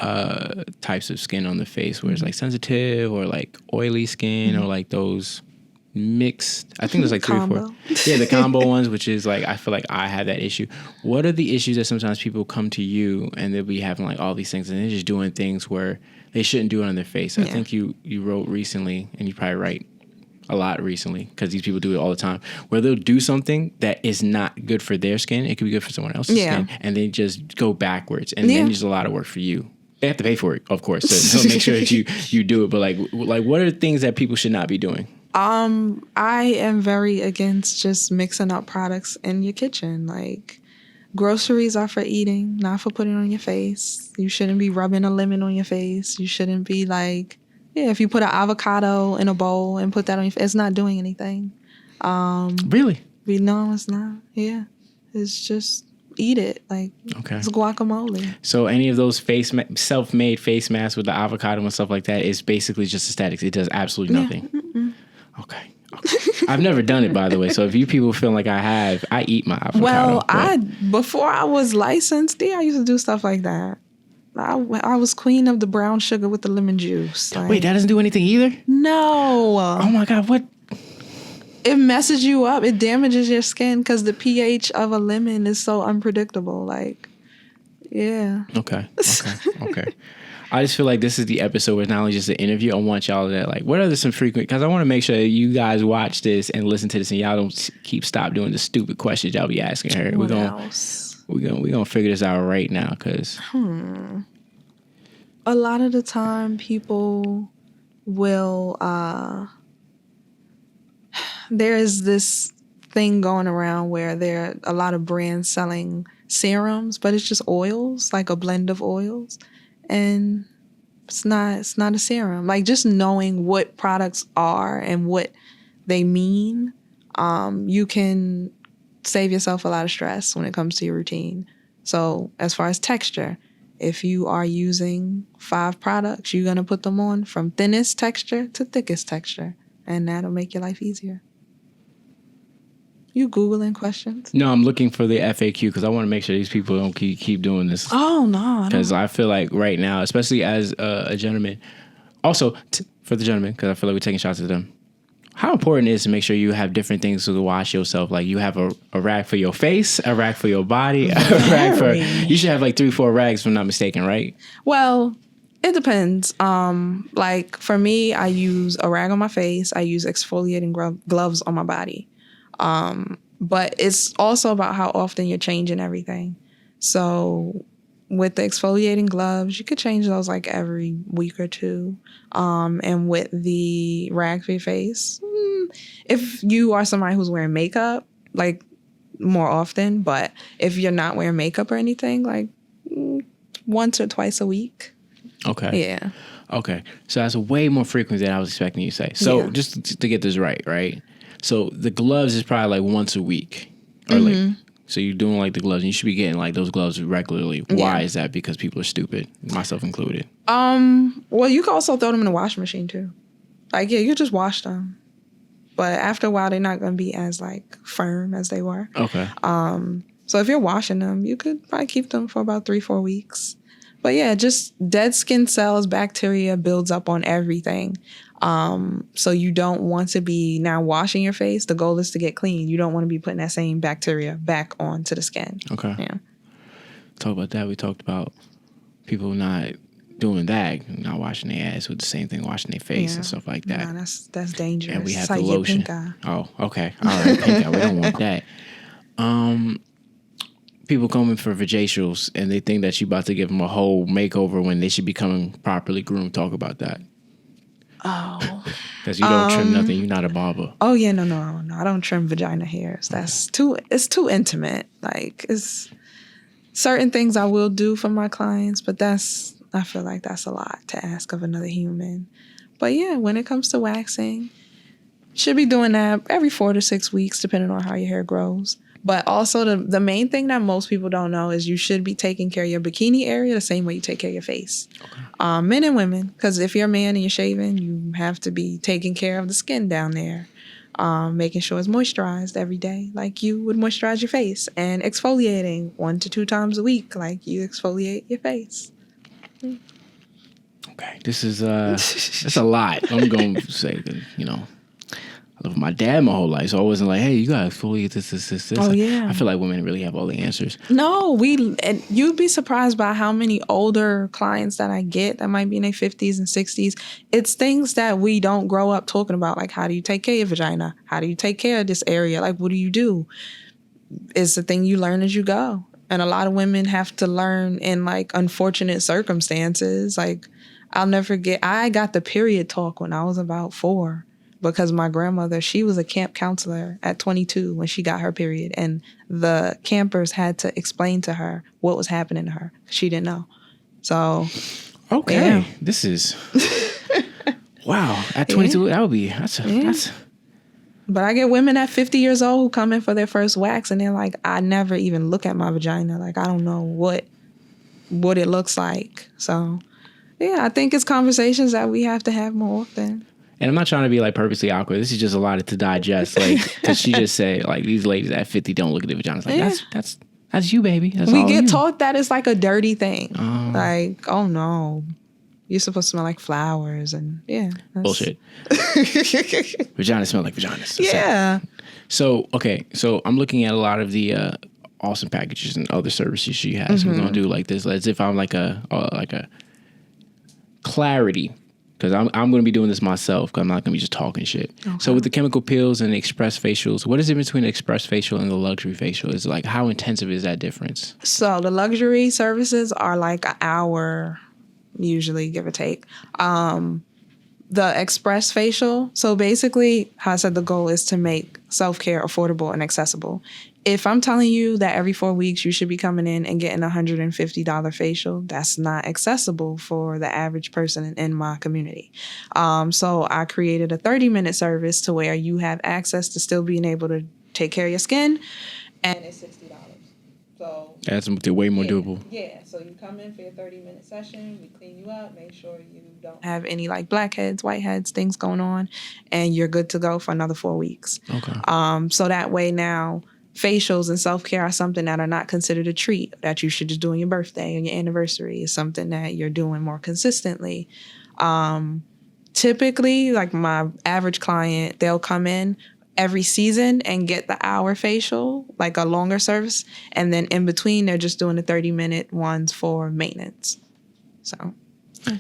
types of skin on the face where it's like sensitive or like oily skin or like those mixed. I think there's like 3 or 4. Yeah, the combo ones, which is like I feel like I have that issue. What are the issues that sometimes people come to you and they'll be having like all these things and they're just doing things where they shouldn't do it on their face? I think you wrote recently, and you probably write a lot recently because these people do it all the time, where they'll do something that is not good for their skin. It could be good for someone else's skin, and they just go backwards, and then there's a lot of work for you. They have to pay for it, of course, so make sure that you do it. But like what are things that people should not be doing? I am very against just mixing up products in your kitchen. Like groceries are for eating, not for putting on your face. You shouldn't be rubbing a lemon on your face. You shouldn't be like, if you put an avocado in a bowl and put that on your face, it's not doing anything. Really? No, it's not. Yeah. It's just eat it. Like, it's guacamole. So any of those self-made face masks with the avocado and stuff like that is basically just aesthetics. It does absolutely nothing. Okay. I've never done it, by the way. So if you people feel like I have, I eat my avocado. Well, before I was licensed, I used to do stuff like that. I was queen of the brown sugar with the lemon juice. Like, wait, that doesn't do anything either? No. Oh my God, what? It messes you up. It damages your skin because the pH of a lemon is so unpredictable. Like, yeah. Okay. I just feel like this is the episode where it's not only just an interview. I want y'all to like, what are some frequent, because I want to make sure that you guys watch this and listen to this and y'all don't stop doing the stupid questions y'all be asking her. We're gonna figure this out right now, because a lot of the time people will there is this thing going around where there are a lot of brands selling serums, but it's just oils, like a blend of oils. And it's not a serum. Like, just knowing what products are and what they mean, you can save yourself a lot of stress when it comes to your routine. So as far as texture, if you are using 5 products, you're going to put them on from thinnest texture to thickest texture, and that'll make your life easier. You Googling questions? No, I'm looking for the FAQ because I want to make sure these people don't keep doing this. Oh, no. Because I feel like right now, especially as a gentleman, also for the gentleman, because I feel like we're taking shots at them, how important it is to make sure you have different things to wash yourself. Like you have a rag for your face, a rag for your body, a rag for... You should have like 3-4 rags if I'm not mistaken, right? Well, it depends. Like for me, I use a rag on my face. I use exfoliating gloves on my body. But it's also about how often you're changing everything. So with the exfoliating gloves, you could change those like every week or 2. And with the rag for your face, if you are somebody who's wearing makeup, like more often. But if you're not wearing makeup or anything, like once or twice a week. Okay. Yeah. Okay. So that's way more frequent than I was expecting you to say. So Yeah. just to get this right? So the gloves is probably like once a week. Or like, so you're doing like the gloves and you should be getting like those gloves regularly. Why is that? Because people are stupid, myself included. Well, you can also throw them in the washing machine too. Like, yeah, you just wash them. But after a while, they're not going to be as like firm as they were. Okay. So if you're washing them, you could probably keep them for about 3-4 weeks. But yeah, just dead skin cells, bacteria builds up on everything. So you don't want to be now washing your face. The goal is to get clean. You don't want to be putting that same bacteria back onto the skin. Okay. Yeah. Talk about that. We talked about people not doing that, not washing their ass with the same thing, washing their face and stuff like that. Nah, that's dangerous. And we have it's the like lotion. Pink eye. Oh, okay. All right, pink eye. We don't want that. People coming for vajacials and they think that you about to give them a whole makeover when they should be coming properly groomed. Talk about that. Oh. Because you don't trim nothing. You're not a barber. Oh yeah, no. I don't trim vagina hairs. It's too intimate. Like, it's certain things I will do for my clients, but I feel like that's a lot to ask of another human. But yeah, when it comes to waxing, should be doing that every 4 to 6 weeks, depending on how your hair grows. But also the main thing that most people don't know is you should be taking care of your bikini area the same way you take care of your face. Okay. Men and women, because if you're a man and you're shaving, you have to be taking care of the skin down there, making sure it's moisturized every day like you would moisturize your face, and exfoliating 1 to 2 times a week like you exfoliate your face. Okay, this is that's a lot. I'm going to say that, I lived with my dad my whole life, so I wasn't like, hey, you gotta exfoliate this. Oh, yeah. I feel like women really have all the answers. No, and you'd be surprised by how many older clients that I get that might be in their 50s and 60s. It's things that we don't grow up talking about, like how do you take care of your vagina? How do you take care of this area? Like, what do you do? It's the thing you learn as you go. And a lot of women have to learn in like unfortunate circumstances. Like, I'll never forget, I got the period talk when I was about 4. Because my grandmother, she was a camp counselor at 22 when she got her period. And the campers had to explain to her what was happening to her. She didn't know. So, okay. Yeah. This is, wow. At 22, that would be, that's. But I get women at 50 years old who come in for their first wax and they're like, I never even look at my vagina. Like, I don't know what it looks like. So, yeah, I think it's conversations that we have to have more often. And I'm not trying to be like purposely awkward. This is just a lot to digest. Like, because she just said, like, these ladies at 50 don't look at their vaginas. Like, that's you, baby. That's we all get you. Taught that it's like a dirty thing. Like, oh no, you're supposed to smell like flowers and Bullshit. Vaginas smell like vaginas. Yeah. So, okay. So I'm looking at a lot of the awesome packages and other services she has. So we're going to do like this. As if I'm like a clarity. Because I'm going to be doing this myself because I'm not going to be just talking shit. Okay. So with the chemical peels and the express facials, what is it between the express facial and the luxury facial? Is like, how intensive is that difference? So the luxury services are like an hour, usually, give or take. The express facial, so basically, how I said the goal is to make self-care affordable and accessible. If I'm telling you that every 4 weeks you should be coming in and getting a $150 facial, that's not accessible for the average person in my community. So I created a 30-minute service to where you have access to still being able to take care of your skin, and it's $60. So that's way more doable. Yeah, so you come in for your 30-minute session, we clean you up, make sure you don't have any like blackheads, whiteheads, things going on, and you're good to go for another 4 weeks. Okay. So that way now, facials and self-care are something that are not considered a treat that you should just do on your birthday or your anniversary. It's something that you're doing more consistently. Typically, like my average client, they'll come in every season and get the hour facial, like a longer service. And then in between, they're just doing the 30-minute ones for maintenance. So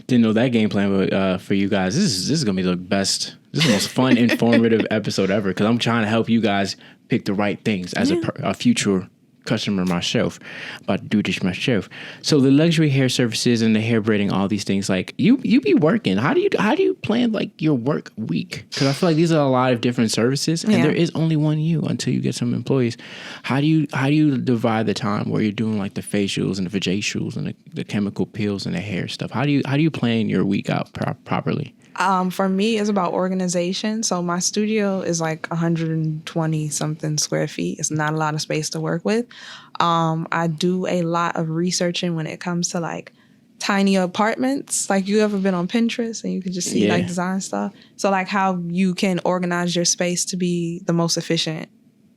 didn't know that game plan, but for you guys, this is going to be the best, this is the most fun, informative episode ever because I'm trying to help you guys pick the right things as a future customer myself, about to do this myself. So the luxury hair services and the hair braiding, all these things, like you be working. How do you plan like your work week? Because I feel like these are a lot of different services, and there is only one you until you get some employees. How do you divide the time where you're doing like the facials and the vajacials and the chemical peels and the hair stuff? How do you plan your week out properly? For me, it's about organization. So my studio is like 120 something square feet. It's not a lot of space to work with. I do a lot of researching when it comes to like tiny apartments. Like, you ever been on Pinterest and you can just see like design stuff? So like how you can organize your space to be the most efficient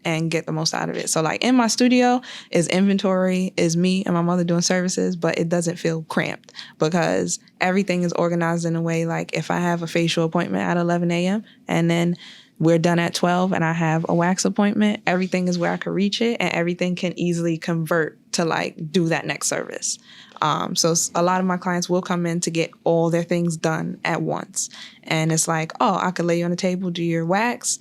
and get the most out of it. So like in my studio is inventory, is me and my mother doing services, but it doesn't feel cramped because everything is organized in a way like if I have a facial appointment at 11 a.m. and then we're done at 12 and I have a wax appointment, everything is where I can reach it and everything can easily convert to like do that next service. So a lot of my clients will come in to get all their things done at once. And it's like, oh, I could lay you on the table, do your wax,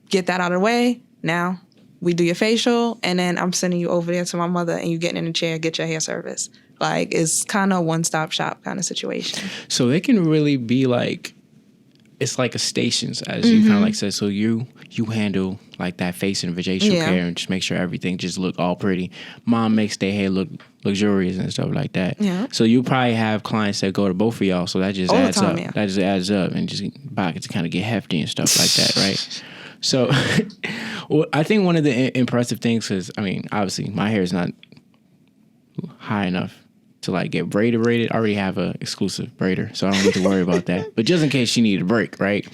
get that out of the way. Now we do your facial, and then I'm sending you over there to my mother, and you getting in a chair, get your hair service. Like, it's kind of a one-stop shop kind of situation. So they can really be like, it's like a stations, as you kind of like said. So you handle like that face and vajacial care and just make sure everything just look all pretty. Mom makes their hair look luxurious and stuff like that. Yeah. So you probably have clients that go to both of y'all. So that just adds up. Yeah. That just adds up, and just pockets kind of get hefty and stuff like that, right? So, well, I think one of the impressive things is, I mean, obviously my hair is not high enough to like get braided. I already have a exclusive braider, so I don't need to worry about that. But just in case she needed a break, right?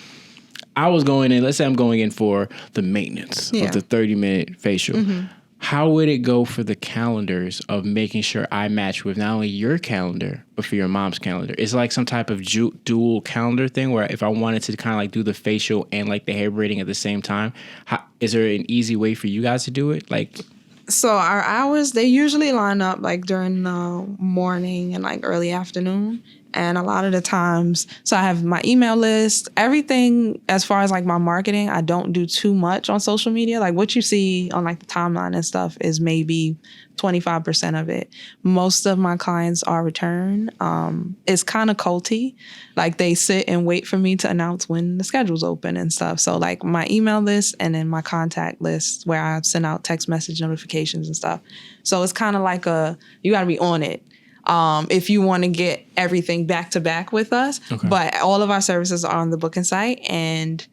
I was going in, let's say I'm going in for the maintenance of the 30-minute facial. How would it go for the calendars of making sure I match with not only your calendar, but for your mom's calendar? It's like some type of dual calendar thing where if I wanted to kind of like do the facial and like the hair braiding at the same time, is there an easy way for you guys to do it? Like, so our hours, they usually line up like during the morning and like early afternoon. And a lot of the times, so I have my email list, everything as far as like my marketing, I don't do too much on social media. Like what you see on like the timeline and stuff is maybe 25% of it. Most of my clients are return. It's kind of culty. Like they sit and wait for me to announce when the schedule's open and stuff. So like my email list and then my contact list where I send out text message notifications and stuff. So it's kind of like you got to be on it. If you want to get everything back to back with us. Okay. But all of our services are on the booking site and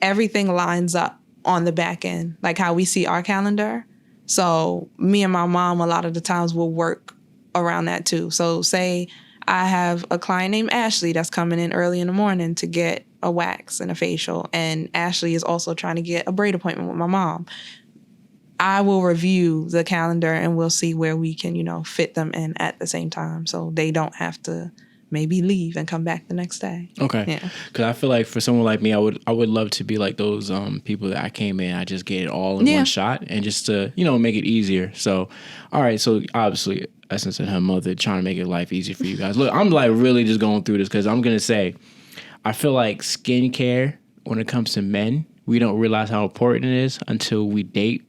everything lines up on the back end, like how we see our calendar. So me and my mom, a lot of the times will work around that too. So say I have a client named Ashley that's coming in early in the morning to get a wax and a facial. And Ashley is also trying to get a braid appointment with my mom. I will review the calendar and we'll see where we can, fit them in at the same time so they don't have to maybe leave and come back the next day. Okay. Yeah. Because I feel like for someone like me, I would love to be like those people that I came in, I just get it all in one shot and just to, make it easier. So, all right. So obviously Essence and her mother trying to make it life easier for you guys. Look, I'm like really just going through this because I'm going to say, I feel like skincare when it comes to men, we don't realize how important it is until we date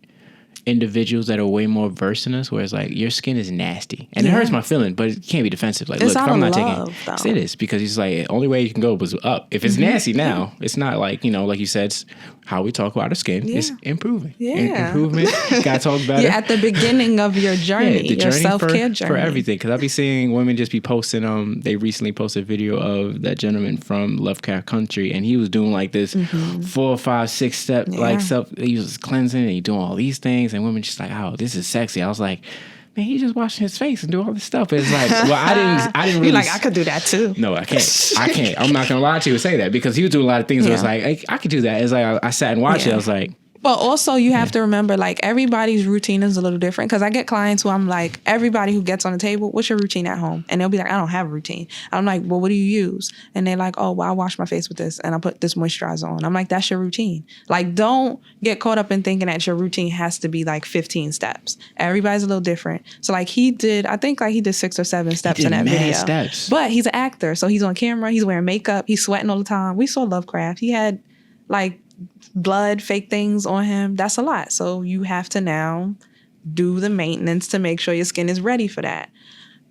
individuals that are way more versed in us, where it's like your skin is nasty and it hurts my feeling, but it can't be defensive. Like, it's look, if I'm not love, taking it is because he's like, the only way you can go was up. If it's nasty now, it's not like, like you said, it's how we talk about our skin. It's improving. Improvement. Gotta talk about it. You're at the beginning of your journey, the your self-care journey. For everything. Because I'll be seeing women just be posting, they recently posted a video of that gentleman from Lovecraft Country, and he was doing like this 4, 5, 6 step, like self, he was cleansing and he doing all these things. And women just like, oh, this is sexy. I was like, man, he's just washing his face and do all this stuff. It's like, well, I didn't really. You're like, I could do that too. No, I can't. I'm not gonna lie to you and say that because he was doing a lot of things where it's like, I could do that. It's like I sat and watched it. I was like. But also you have to remember, like, everybody's routine is a little different. Because I get clients who I'm like, everybody who gets on the table, what's your routine at home? And they'll be like, I don't have a routine. I'm like, well, what do you use? And they're like, oh, well, I wash my face with this and I put this moisturizer on. I'm like, that's your routine. Like, don't get caught up in thinking that your routine has to be like 15 steps. Everybody's a little different. So like he did 6 or 7 steps in that video. Steps. But he's an actor. So he's on camera. He's wearing makeup. He's sweating all the time. We saw Lovecraft. He had like blood, fake things on him. That's a lot. So you have to now do the maintenance to make sure your skin is ready for that.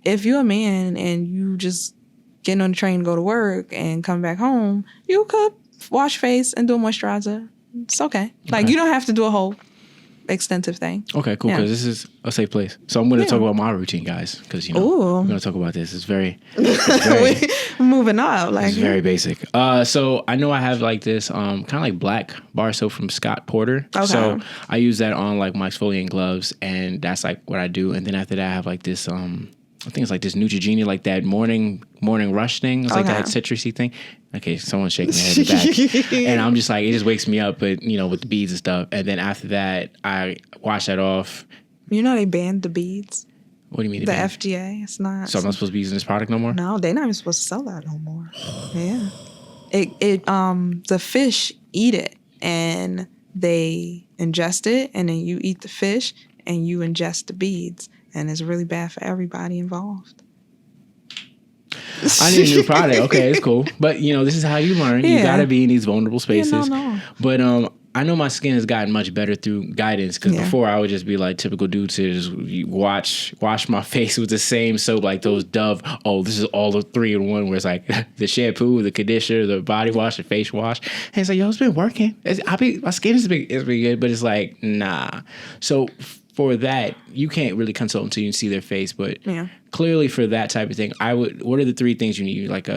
If you're a man and you just get on the train, go to work, and come back home, you could wash face and do a moisturizer. It's okay. Like, you don't have to do a whole extensive thing. Okay, cool. Because this is a safe place. So I'm going to talk about my routine, guys. Because, we're going to talk about this. It's very Moving up. Like, it's very basic. So I know I have like this kind of like black bar soap from Scott Porter. Okay. So I use that on like my exfoliating gloves, and that's like what I do. And then after that, I have like this I think it's like this Neutrogena, like that morning rush thing. It's like that citrusy thing. Okay, someone's shaking their head in the back. And I'm just like, it just wakes me up, but with the beads and stuff. And then after that, I wash that off. You know they banned the beads? What do you mean? The FDA. It's not. So I'm not supposed to be using this product no more? No, they're not even supposed to sell that no more. Yeah. The fish eat it and they ingest it, and then you eat the fish and you ingest the beads. And it's really bad for everybody involved. I need a new product. Okay, it's cool. But, this is how you learn. Yeah. You got to be in these vulnerable spaces. No. But I know my skin has gotten much better through guidance, because before I would just be like typical dude to just wash my face with the same soap, like those Dove. Oh, this is all the 3-in-1, where it's like the shampoo, the conditioner, the body wash, the face wash. And it's like, it's been working. My skin has been good, but it's like, nah. So for that, you can't really consult until you see their face, but clearly for that type of thing, what are the 3 things you need? Like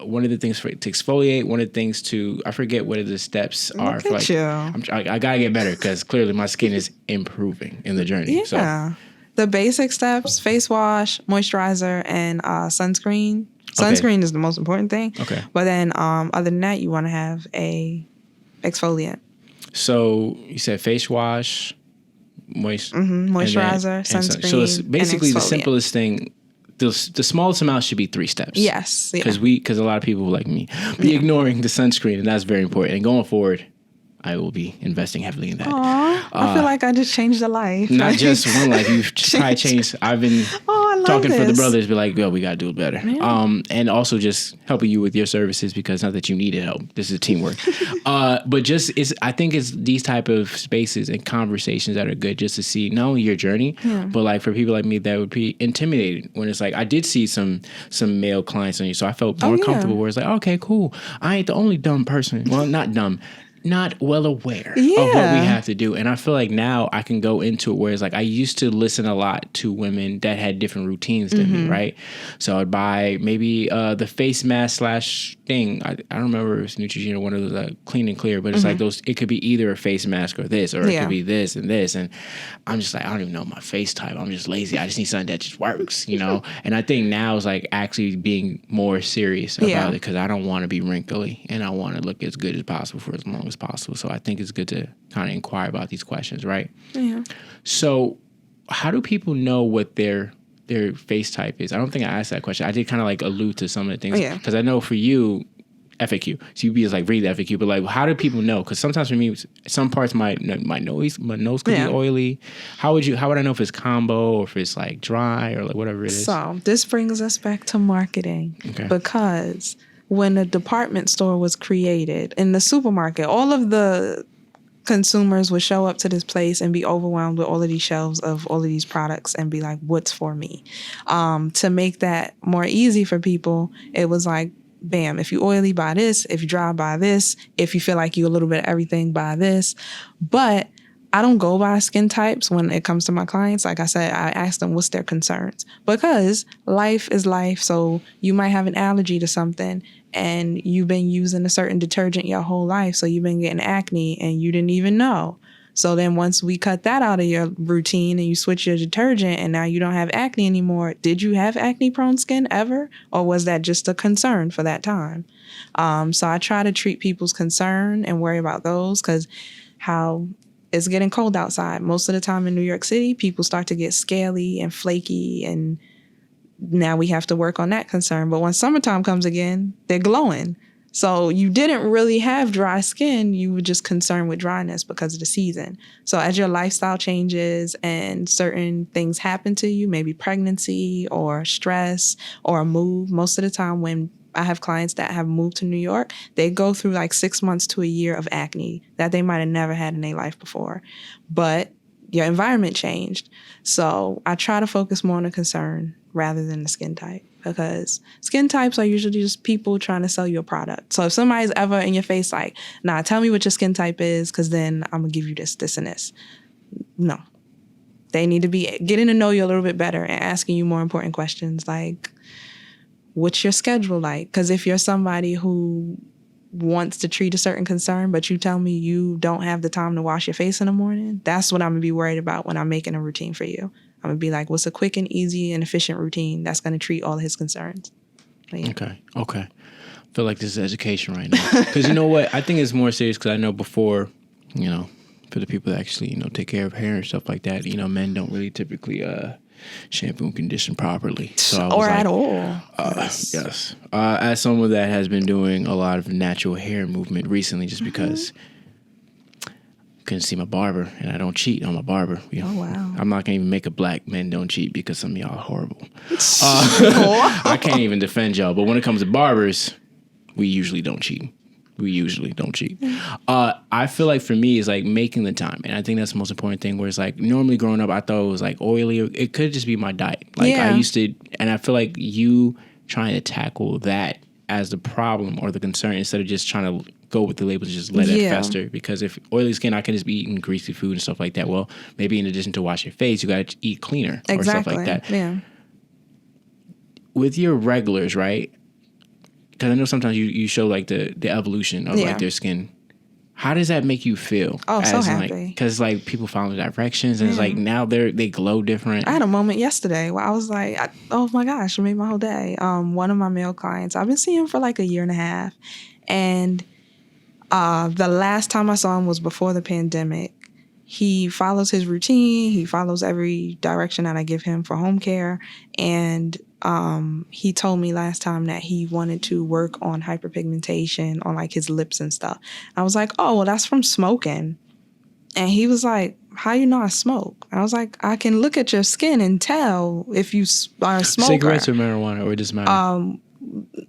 one of the things to exfoliate, one of the things to, I forget what the steps are. For like, I gotta get better, because clearly my skin is improving in the journey. Yeah. So. The basic steps: face wash, moisturizer, and sunscreen. Sunscreen is the most important thing. Okay. But then other than that, you want to have a exfoliant. So you said face wash, moisturizer, sunscreen. So it's basically the simplest thing. The smallest amount should be 3 steps. Yes. Because a lot of people like me be ignoring the sunscreen, and that's very important. And going forward, I will be investing heavily in that. Aww, I feel like I just changed a life. Not just one life. You've probably changed. I've been talking for the brothers, be like, yo, we got to do it better. Yeah. And also just helping you with your services, because not that you needed help. This is teamwork. But I think it's these type of spaces and conversations that are good, just to see not only your journey, but like for people like me that would be intimidated when it's like, I did see some male clients on you, so I felt more comfortable where it's like, okay, cool. I ain't the only dumb person. Well, not dumb. Not well aware of what we have to do. And I feel like now I can go into it, whereas like I used to listen a lot to women that had different routines than me, right? So I'd buy maybe the face mask / thing. I don't remember if it's Neutrogena or one of those Clean and Clear, but it's like those, it could be either a face mask or this, or it could be this and this. And I'm just like, I don't even know my face type. I'm just lazy. I just need something that just works, And I think now is like actually being more serious about it, because I don't want to be wrinkly, and I want to look as good as possible for as long as possible. So I think it's good to kind of inquire about these questions, right? Yeah. So how do people know what their face type is? I don't think I asked that question. I did kind of like allude to some of the things, because I know for you, FAQ. So you be just like, read the FAQ, but like, how do people know? Because sometimes for me, some parts my nose could be oily. How would I know if it's combo or if it's like dry or like whatever it is? So this brings us back to marketing, because when a department store was created in the supermarket, all of the consumers would show up to this place and be overwhelmed with all of these shelves of all of these products and be like, what's for me? To make that more easy for people, it was like, bam, if you oily, buy this. If you dry, buy this. If you feel like you a little bit of everything, buy this. But I don't go by skin types when it comes to my clients. Like I said, I ask them what's their concerns, because life is life. So you might have an allergy to something and you've been using a certain detergent your whole life. So you've been getting acne and you didn't even know. So then once we cut that out of your routine and you switch your detergent and now you don't have acne anymore, did you have acne prone skin ever? Or was that just a concern for that time? So I try to treat people's concern and worry about those, because how it's getting cold outside. Most of the time in New York City, people start to get scaly and flaky, and now we have to work on that concern. But when summertime comes again, they're glowing. So you didn't really have dry skin. You were just concerned with dryness because of the season. So as your lifestyle changes and certain things happen to you, maybe pregnancy or stress or a move, most of the time when I have clients that have moved to New York. They go through like 6 months to a year of acne that they might have never had in their life before. But your environment changed. So I try to focus more on the concern rather than the skin type, because skin types are usually just people trying to sell you a product. So if somebody's ever in your face like, nah, tell me what your skin type is, because then I'm going to give you this, this, and this. No. They need to be getting to know you a little bit better and asking you more important questions like, what's your schedule like? Because if you're somebody who wants to treat a certain concern, but you tell me you don't have the time to wash your face in the morning, that's what I'm going to be worried about when I'm making a routine for you. I'm going to be like, what's a quick and easy and efficient routine that's going to treat all his concerns? Yeah. Okay. I feel like this is education right now. Because you know what? I think it's more serious because I know before, for the people that actually, take care of hair and stuff like that, men don't really typically shampoo and condition properly. Or at all. Yes. As someone that has been doing a lot of natural hair movement recently, just because I couldn't see my barber, and I don't cheat on my barber. Oh, wow. I'm not going to even make a black men don't cheat because some of y'all are horrible. I can't even defend y'all, but when it comes to barbers, we usually don't cheat. I feel like for me, it's like making the time. And I think that's the most important thing, where it's like normally growing up, I thought it was like oily. It could just be my diet. Like I used to, and I feel like you trying to tackle that as the problem or the concern instead of just trying to go with the labels and just let it fester. Because if oily skin, I can just be eating greasy food and stuff like that. Well, maybe in addition to wash your face, you got to eat cleaner or stuff like that. Yeah. With your regulars, right? Because I know sometimes you show like the evolution of like their skin. How does that make you feel? Oh, so happy. Because like people follow directions and it's like now they glow different. I had a moment yesterday where I was like, oh my gosh, it made my whole day. One of my male clients, I've been seeing him for like a year and a half. And the last time I saw him was before the pandemic. He follows his routine. He follows every direction that I give him for home care. And he told me last time that he wanted to work on hyperpigmentation on like his lips and stuff. I was like, oh, well, that's from smoking. And he was like, how you know I smoke? I was like, I can look at your skin and tell if you are a smoker. Cigarettes or marijuana, or it doesn't matter?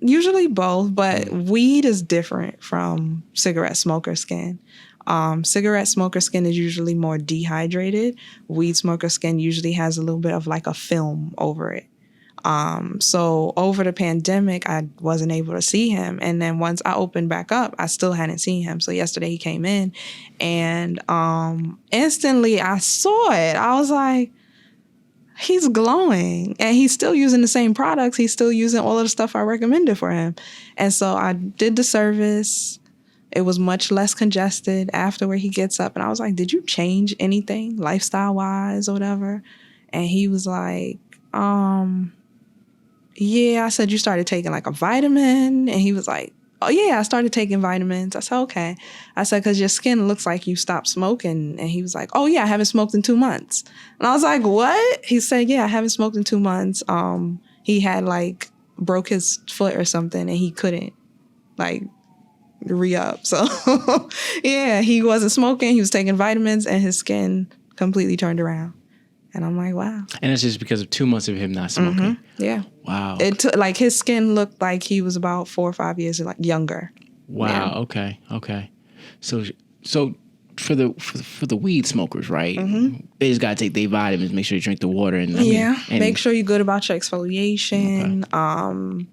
Usually both, but weed is different from cigarette smoker skin. Cigarette smoker skin is usually more dehydrated. Weed smoker skin usually has a little bit of like a film over it. So over the pandemic, I wasn't able to see him. And then once I opened back up, I still hadn't seen him. So yesterday he came in and instantly I saw it. I was like, he's glowing, and he's still using the same products. He's still using all of the stuff I recommended for him. And so I did the service. It was much less congested after where he gets up. And I was like, did you change anything lifestyle wise or whatever? And he was like, yeah. I said, you started taking like a vitamin? And he was like, oh yeah, I started taking vitamins. I said, okay. I said, because your skin looks like you stopped smoking. And he was like, oh yeah, I haven't smoked in 2 months. And I was like, what? He said, yeah, I haven't smoked in 2 months. He had like broke his foot or something and he couldn't like re-up. So yeah, he wasn't smoking. He was taking vitamins and his skin completely turned around. And I'm like, wow. And it's just because of 2 months of him not smoking. Mm-hmm. Yeah. Wow. Like his skin looked like he was about 4 or 5 years like younger. Wow. Yeah. Okay. So for the weed smokers, right? Mm-hmm. They just gotta take their vitamins, make sure you drink the water, and make sure you're good about your exfoliation. Okay.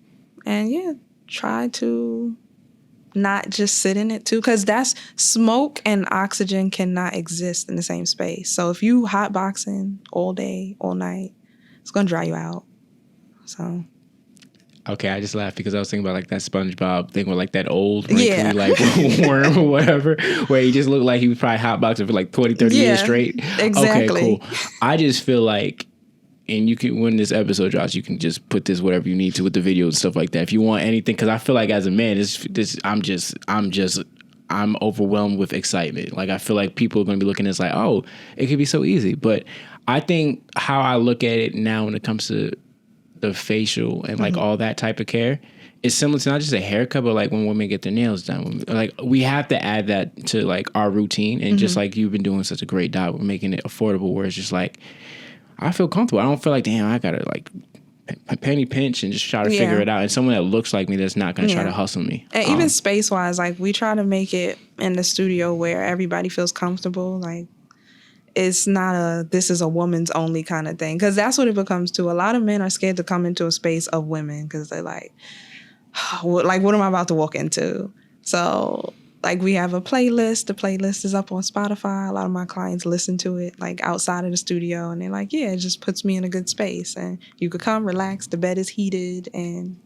And yeah, try to not just sit in it too, because that's smoke and oxygen cannot exist in the same space. So if you hot boxing all day, all night, it's gonna dry you out. So okay, I just laughed because I was thinking about like that SpongeBob thing with like that old wrinkly like worm or whatever, where he just looked like he was probably hotboxing for like 20, 30 years straight. Exactly. Okay, cool. I just feel like, and you can, when this episode drops, you can just put this whatever you need to with the video and stuff like that. If you want anything, because I feel like as a man, I'm overwhelmed with excitement. Like I feel like people are going to be looking at this like, oh, it could be so easy. But I think how I look at it now when it comes to the facial and like all that type of care is similar to not just a haircut, but like when women get their nails done. Like we have to add that to like our routine, and just like you've been doing such a great job with making it affordable, where it's just like I feel comfortable. I don't feel like, damn, I gotta like penny pinch and just try to figure it out. And someone that looks like me that's not going to try to hustle me. And even space-wise, like, we try to make it in the studio where everybody feels comfortable. Like, it's not this is a woman's only kind of thing. Because that's what it becomes to. A lot of men are scared to come into a space of women because they're like, what am I about to walk into? So, like, we have a playlist. The playlist is up on Spotify. A lot of my clients listen to it, like, outside of the studio. And they're like, yeah, it just puts me in a good space. And you could come, relax. The bed is heated, and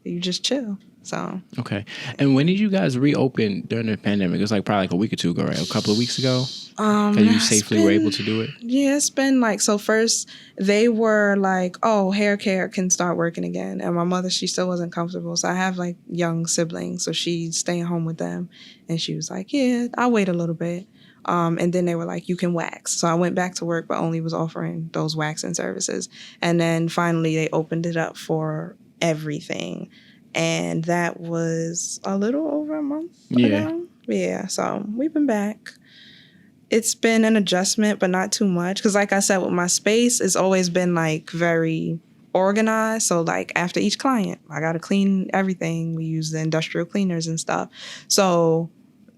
you just chill. So. Okay. And when did you guys reopen during the pandemic? It was like probably like a week or two ago, right? A couple of weeks ago? Because you safely were able to do it? Yeah, it's been like, so first they were like, oh, hair care can start working again. And my mother, she still wasn't comfortable. So I have like young siblings. So she's staying home with them. And she was like, yeah, I'll wait a little bit. And then they were like, you can wax. So I went back to work, but only was offering those waxing services. And then finally they opened it up for everything. And that was a little over a month ago. Yeah, so we've been back. It's been an adjustment, but not too much. Because like I said, with my space, it's always been like very organized. So like after each client, I got to clean everything. We use the industrial cleaners and stuff. So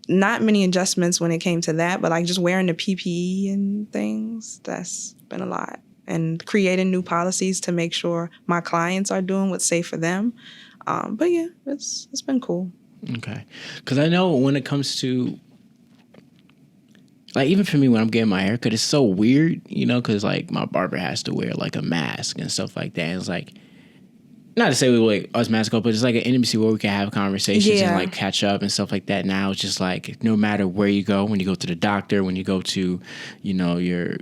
not many adjustments when it came to that, but like just wearing the PPE and things, that's been a lot. And creating new policies to make sure my clients are doing what's safe for them. But yeah, it's been cool. Okay. Because I know when it comes to, like, even for me when I'm getting my haircut, it's so weird, you know, because like my barber has to wear like a mask and stuff like that. And it's like, not to say we like us mask up, but it's like an intimacy where we can have conversations and like catch up and stuff like that. Now it's just like no matter where you go, when you go to the doctor, when you go to, you know, your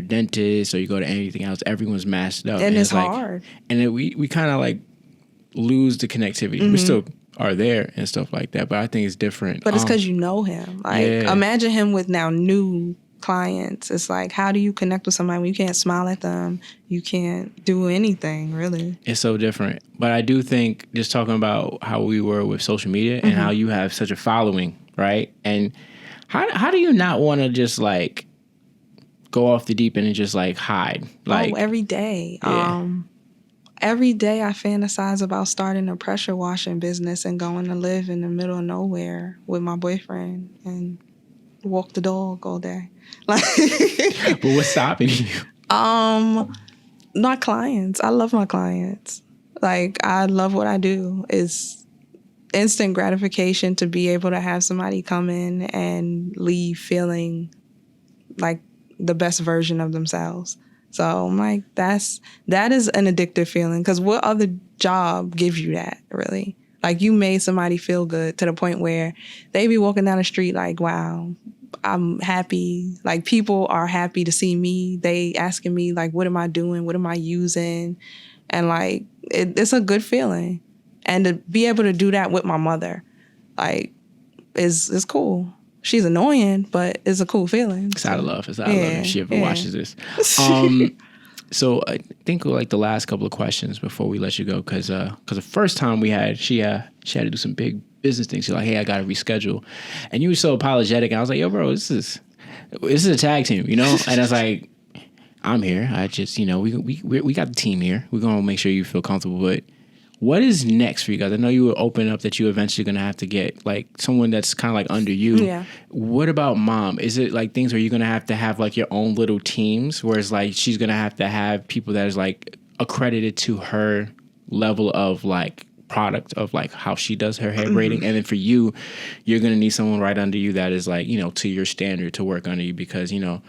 dentist, or you go to anything else, everyone's masked up. And it's like, hard. And then we kind of like lose the connectivity. We still are there and stuff like that, but I think it's different. But it's because you know him. Like, imagine him with now new clients. It's like, how do you connect with somebody when you can't smile at them? You can't do anything, really. It's so different. But I do think, just talking about how we were with social media and how you have such a following, right? And how do you not want to just like go off the deep end and just like hide? Like, every day. Yeah. Every day I fantasize about starting a pressure washing business and going to live in the middle of nowhere with my boyfriend and walk the dog all day. Like, but what's stopping you? My clients. I love my clients. Like, I love what I do. It's instant gratification to be able to have somebody come in and leave feeling like the best version of themselves. So I'm like, that is an addictive feeling, because what other job gives you that, really? Like, you made somebody feel good to the point where they be walking down the street like, wow, I'm happy. Like, people are happy to see me. They asking me, like, what am I doing? What am I using? And, like, it's a good feeling. And to be able to do that with my mother, like, is cool. She's annoying, but it's a cool feeling. It's out of love. It's out of love if she ever watches this. So I think like the last couple of questions before we let you go, because the first time we had, she had to do some big business things. She's like, hey, I got to reschedule. And you were so apologetic. And I was like, yo, bro, this is a tag team, you know? And I was like, I'm here. I just, you know, we got the team here. We're going to make sure you feel comfortable. But what is next for you guys? I know you were open up that you're eventually going to have to get like someone that's kind of like under you. Yeah. What about mom? Is it like things where you're going to have like your own little teams, where it's like she's going to have people that is like accredited to her level of like product of like how she does her hair braiding? And then for you, you're going to need someone right under you that is like, you know, to your standard to work under you, because, you know,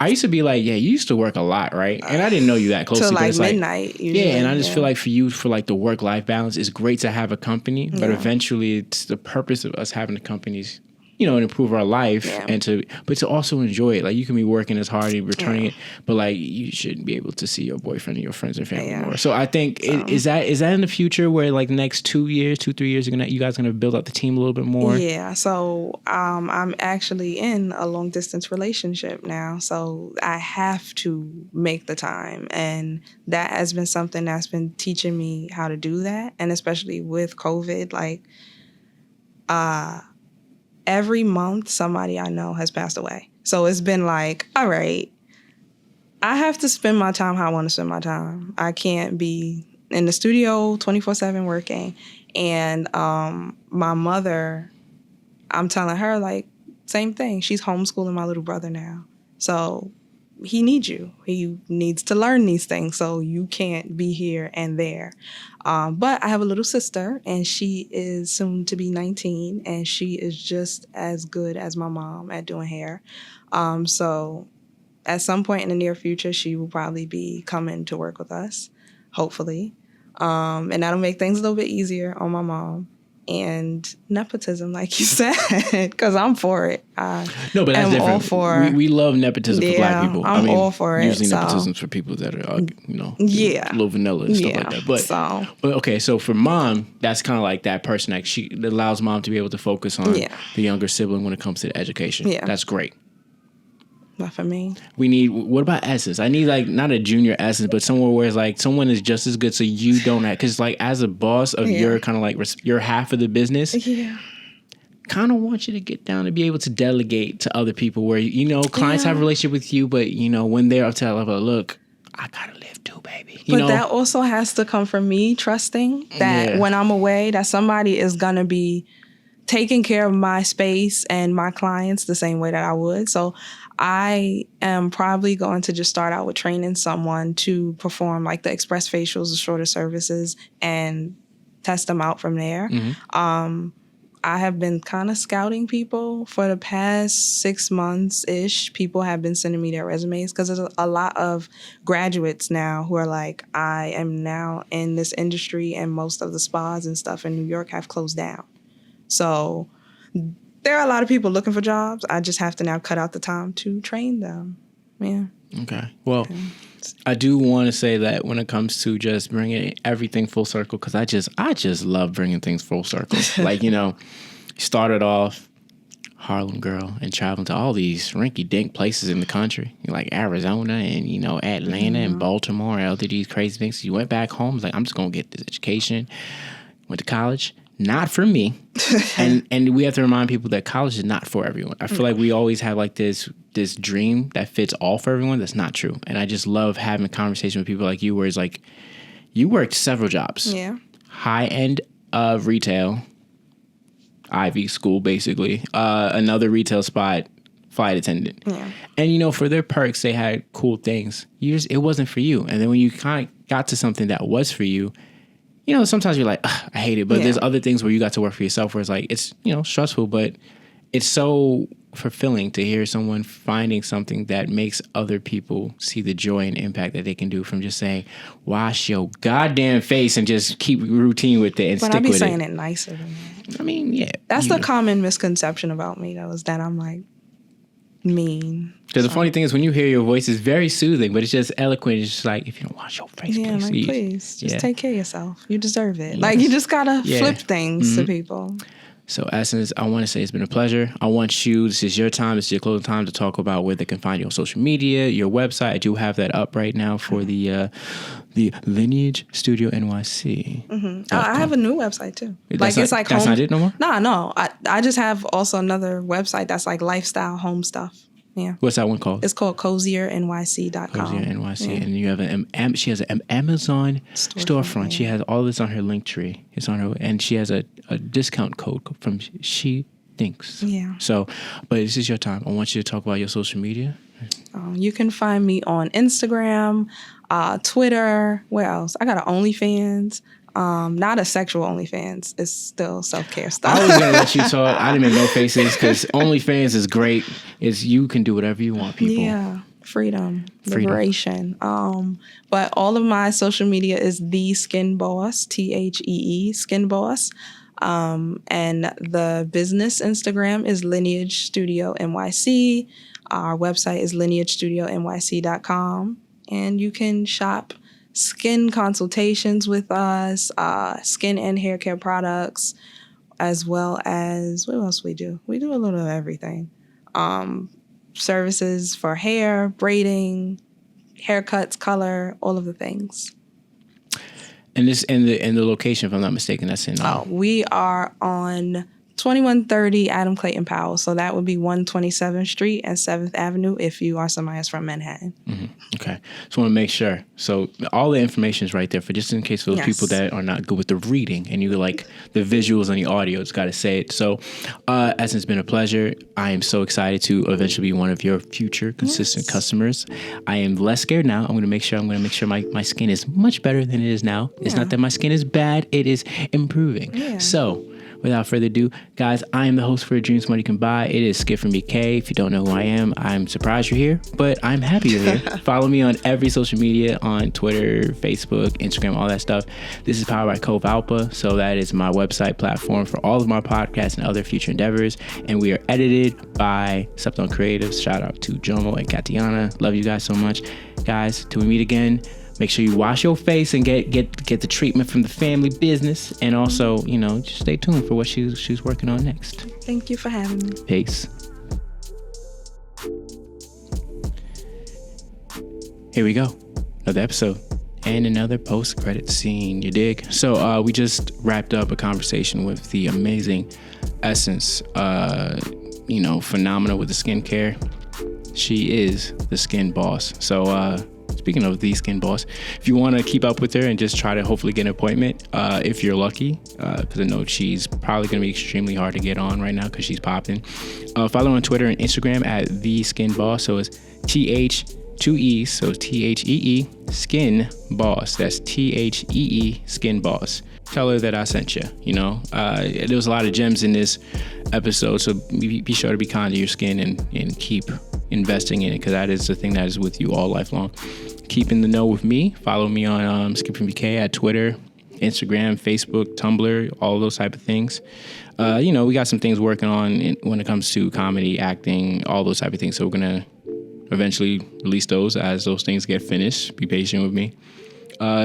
I used to be like, yeah, you used to work a lot, right? And I didn't know you that closely. Till like Like, midnight. Usually, yeah, and I just feel like for you, for like the work-life balance, it's great to have a company, but eventually it's the purpose of us having the companies, you know, and improve our life and to also enjoy it. Like, you can be working as hard and returning it, but like you shouldn't be able to see your boyfriend and your friends and family more. So I think is that in the future where like next 2 years, 2-3 years, you guys are gonna build up the team a little bit more? Yeah. So I'm actually in a long distance relationship now, so I have to make the time, and that has been something that's been teaching me how to do that, and especially with COVID, like every month somebody I know has passed away. So it's been like, all right, I have to spend my time how I want to spend my time. I can't be in the studio 24/7 working. And my mother, I'm telling her, like, same thing. She's homeschooling my little brother now. So he needs you. He needs to learn these things. So you can't be here and there. But I have a little sister, and she is soon to be 19, and she is just as good as my mom at doing hair. So at some point in the near future, she will probably be coming to work with us, hopefully. And that'll make things a little bit easier on my mom. And nepotism, like you said, because I'm for it. No, but that's different. All for, we love nepotism for Black people. I'm all for it. Usually nepotism's for people that are, a little vanilla and stuff like that. But okay, so for mom, that's kind of like that person that allows mom to be able to focus on the younger sibling when it comes to the education. Yeah. That's great. Not for me. What about Essence? I need, like, not a junior Essence, but somewhere where it's like someone is just as good so you don't have, because, like, as a boss of your kind of like your half of the business, kind of want you to get down to be able to delegate to other people where, clients have a relationship with you, but, when they're up to that level, look, I gotta live too, baby. But that also has to come from me trusting that when I'm away, that somebody is gonna be taking care of my space and my clients the same way that I would. So I am probably going to just start out with training someone to perform like the express facials, the shorter services, and test them out from there. I have been kind of scouting people for the past 6 months-ish. People have been sending me their resumes because there's a lot of graduates now who are like, I am now in this industry, and most of the spas and stuff in New York have closed down. So there are a lot of people looking for jobs. I just have to now cut out the time to train them. Yeah. Okay. Well, I do want to say that when it comes to just bringing everything full circle, because I just love bringing things full circle. Like, started off Harlem girl and traveling to all these rinky-dink places in the country, like Arizona and, Atlanta and Baltimore and all these crazy things. You went back home, like, I'm just going to get this education. Went to college. Not for me. and we have to remind people that college is not for everyone. I feel like we always have like this dream that fits all for everyone. That's not true. And I just love having a conversation with people like you where it's like, you worked several jobs. Yeah. High end of retail, Ivy school basically, another retail spot, flight attendant. Yeah. And for their perks, they had cool things. It wasn't for you. And then when you kind of got to something that was for you, sometimes you're like, I hate it. But there's other things where you got to work for yourself where it's like, it's, stressful, but it's so fulfilling to hear someone finding something that makes other people see the joy and impact that they can do from just saying, wash your goddamn face and just keep routine with it and stick with it. But I be saying it nicer than that. I mean, yeah. That's the common misconception about me, though, is that I'm like mean. Because the funny thing is when you hear your voice, it's very soothing, but it's just eloquent. It's just like, if you don't wash your face, please, just take care of yourself. You deserve it. Yes. Like, you just gotta flip things to people. So, Essence, I want to say it's been a pleasure. I want you, this is your time, this is your closing time to talk about where they can find you on social media, your website. I do have that up right now for the Lineage Studio NYC. I have a new website too. That's not it no more? No. I just have also another website that's like lifestyle home stuff. Yeah. What's that one called? It's called CozierNYC.com. Cozier NYC. Yeah. And you have she has an Amazon storefront. Yeah. She has all this on her link tree. It's on her, and she has a discount code from She Thinks. Yeah. So, but this is your time. I want you to talk about your social media. You can find me on Instagram, Twitter. Where else? I got an OnlyFans. Not a sexual OnlyFans. It's still self-care stuff. I was going to let you talk. I didn't make no faces because OnlyFans is great. You can do whatever you want, people. Yeah. Freedom. Liberation. But all of my social media is The Skin Boss, THEE, Skin Boss. And the business Instagram is Lineage Studio NYC. Our website is lineagestudioNYC.com. And you can shop skin consultations with us, skin and hair care products, as well as, what else we do? We do a little of everything. Services for hair, braiding, haircuts, color, all of the things. And this and the location, if I'm not mistaken, that's in. We are on 2130 Adam Clayton Powell. So that would be 127th Street and 7th Avenue if you are somebody that's from Manhattan. Mm-hmm. Okay. So I want to make sure. So all the information is right there for just in case for those people that are not good with the reading and you like the visuals and the audio. It's got to say it. So as it's been a pleasure, I am so excited to eventually be one of your future consistent customers. I am less scared now. I'm going to make sure my skin is much better than it is now. It's not that my skin is bad. It is improving. Yeah. So without further ado, guys, I am the host for Dreams Money Can Buy. It is Skip from BK. If you don't know who I am, I'm surprised you're here, but I'm happy you're here. Follow me on every social media, on Twitter, Facebook, Instagram, all that stuff. This is powered by Cove Alpha, so that is my website platform for all of my podcasts and other future endeavors, and we are edited by Slept On Creatives. Shout out to Jomo and Katiana. Love you guys so much. Guys, till we meet again, make sure you wash your face and get the treatment from the family business. And also, just stay tuned for what she's working on next. Thank you for having me. Peace. Here we go. Another episode and another post-credit scene. You dig? So we just wrapped up a conversation with the amazing Essence, phenomenal with the skincare. She is the skin boss. So, speaking of the skin boss, if you want to keep up with her and just try to hopefully get an appointment, if you're lucky, because I know she's probably going to be extremely hard to get on right now because she's popping. Follow her on Twitter and Instagram at the Skin Boss. So it's TH2E, so THEE Skin Boss. That's THEE Skin Boss. Tell her that I sent you. There was a lot of gems in this episode, so be sure to be kind to your skin and keep investing in it, because that is the thing that is with you all lifelong. Keep in the know with me. Follow me on Skip from BK at Twitter, Instagram, Facebook, Tumblr, all those type of things. We got some things working on when it comes to comedy, acting, all those type of things. So we're gonna eventually release those as those things get finished. Be patient with me.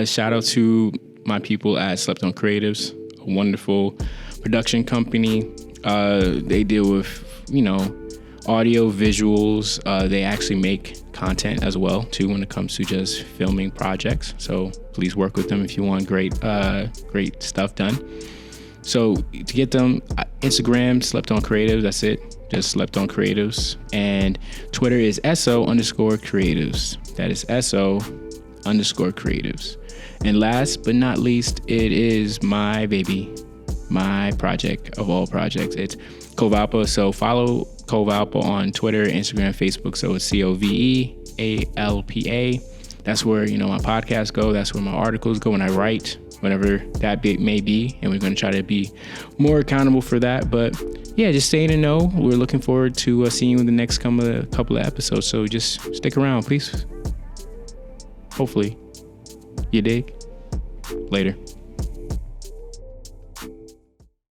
Shout out to my people at Slept On Creatives, a wonderful production company. They deal with, audio, visuals. They actually make content as well too when it comes to just filming projects. So please work with them if you want great stuff done. So to get them, Instagram, Slept On Creatives, that's it. Just Slept On Creatives. And Twitter is SO_creatives. That is SO_creatives. And last but not least, it is my baby, my project of all projects. It's Cove Alpha. So follow Cove Alpha on Twitter, Instagram, Facebook. So it's COVEALPA. That's where, my podcasts go. That's where my articles go when I write, whatever that may be. And we're going to try to be more accountable for that. But yeah, just stay in the know. We're looking forward to seeing you in the next couple of episodes. So just stick around, please. Hopefully. You dig? Later.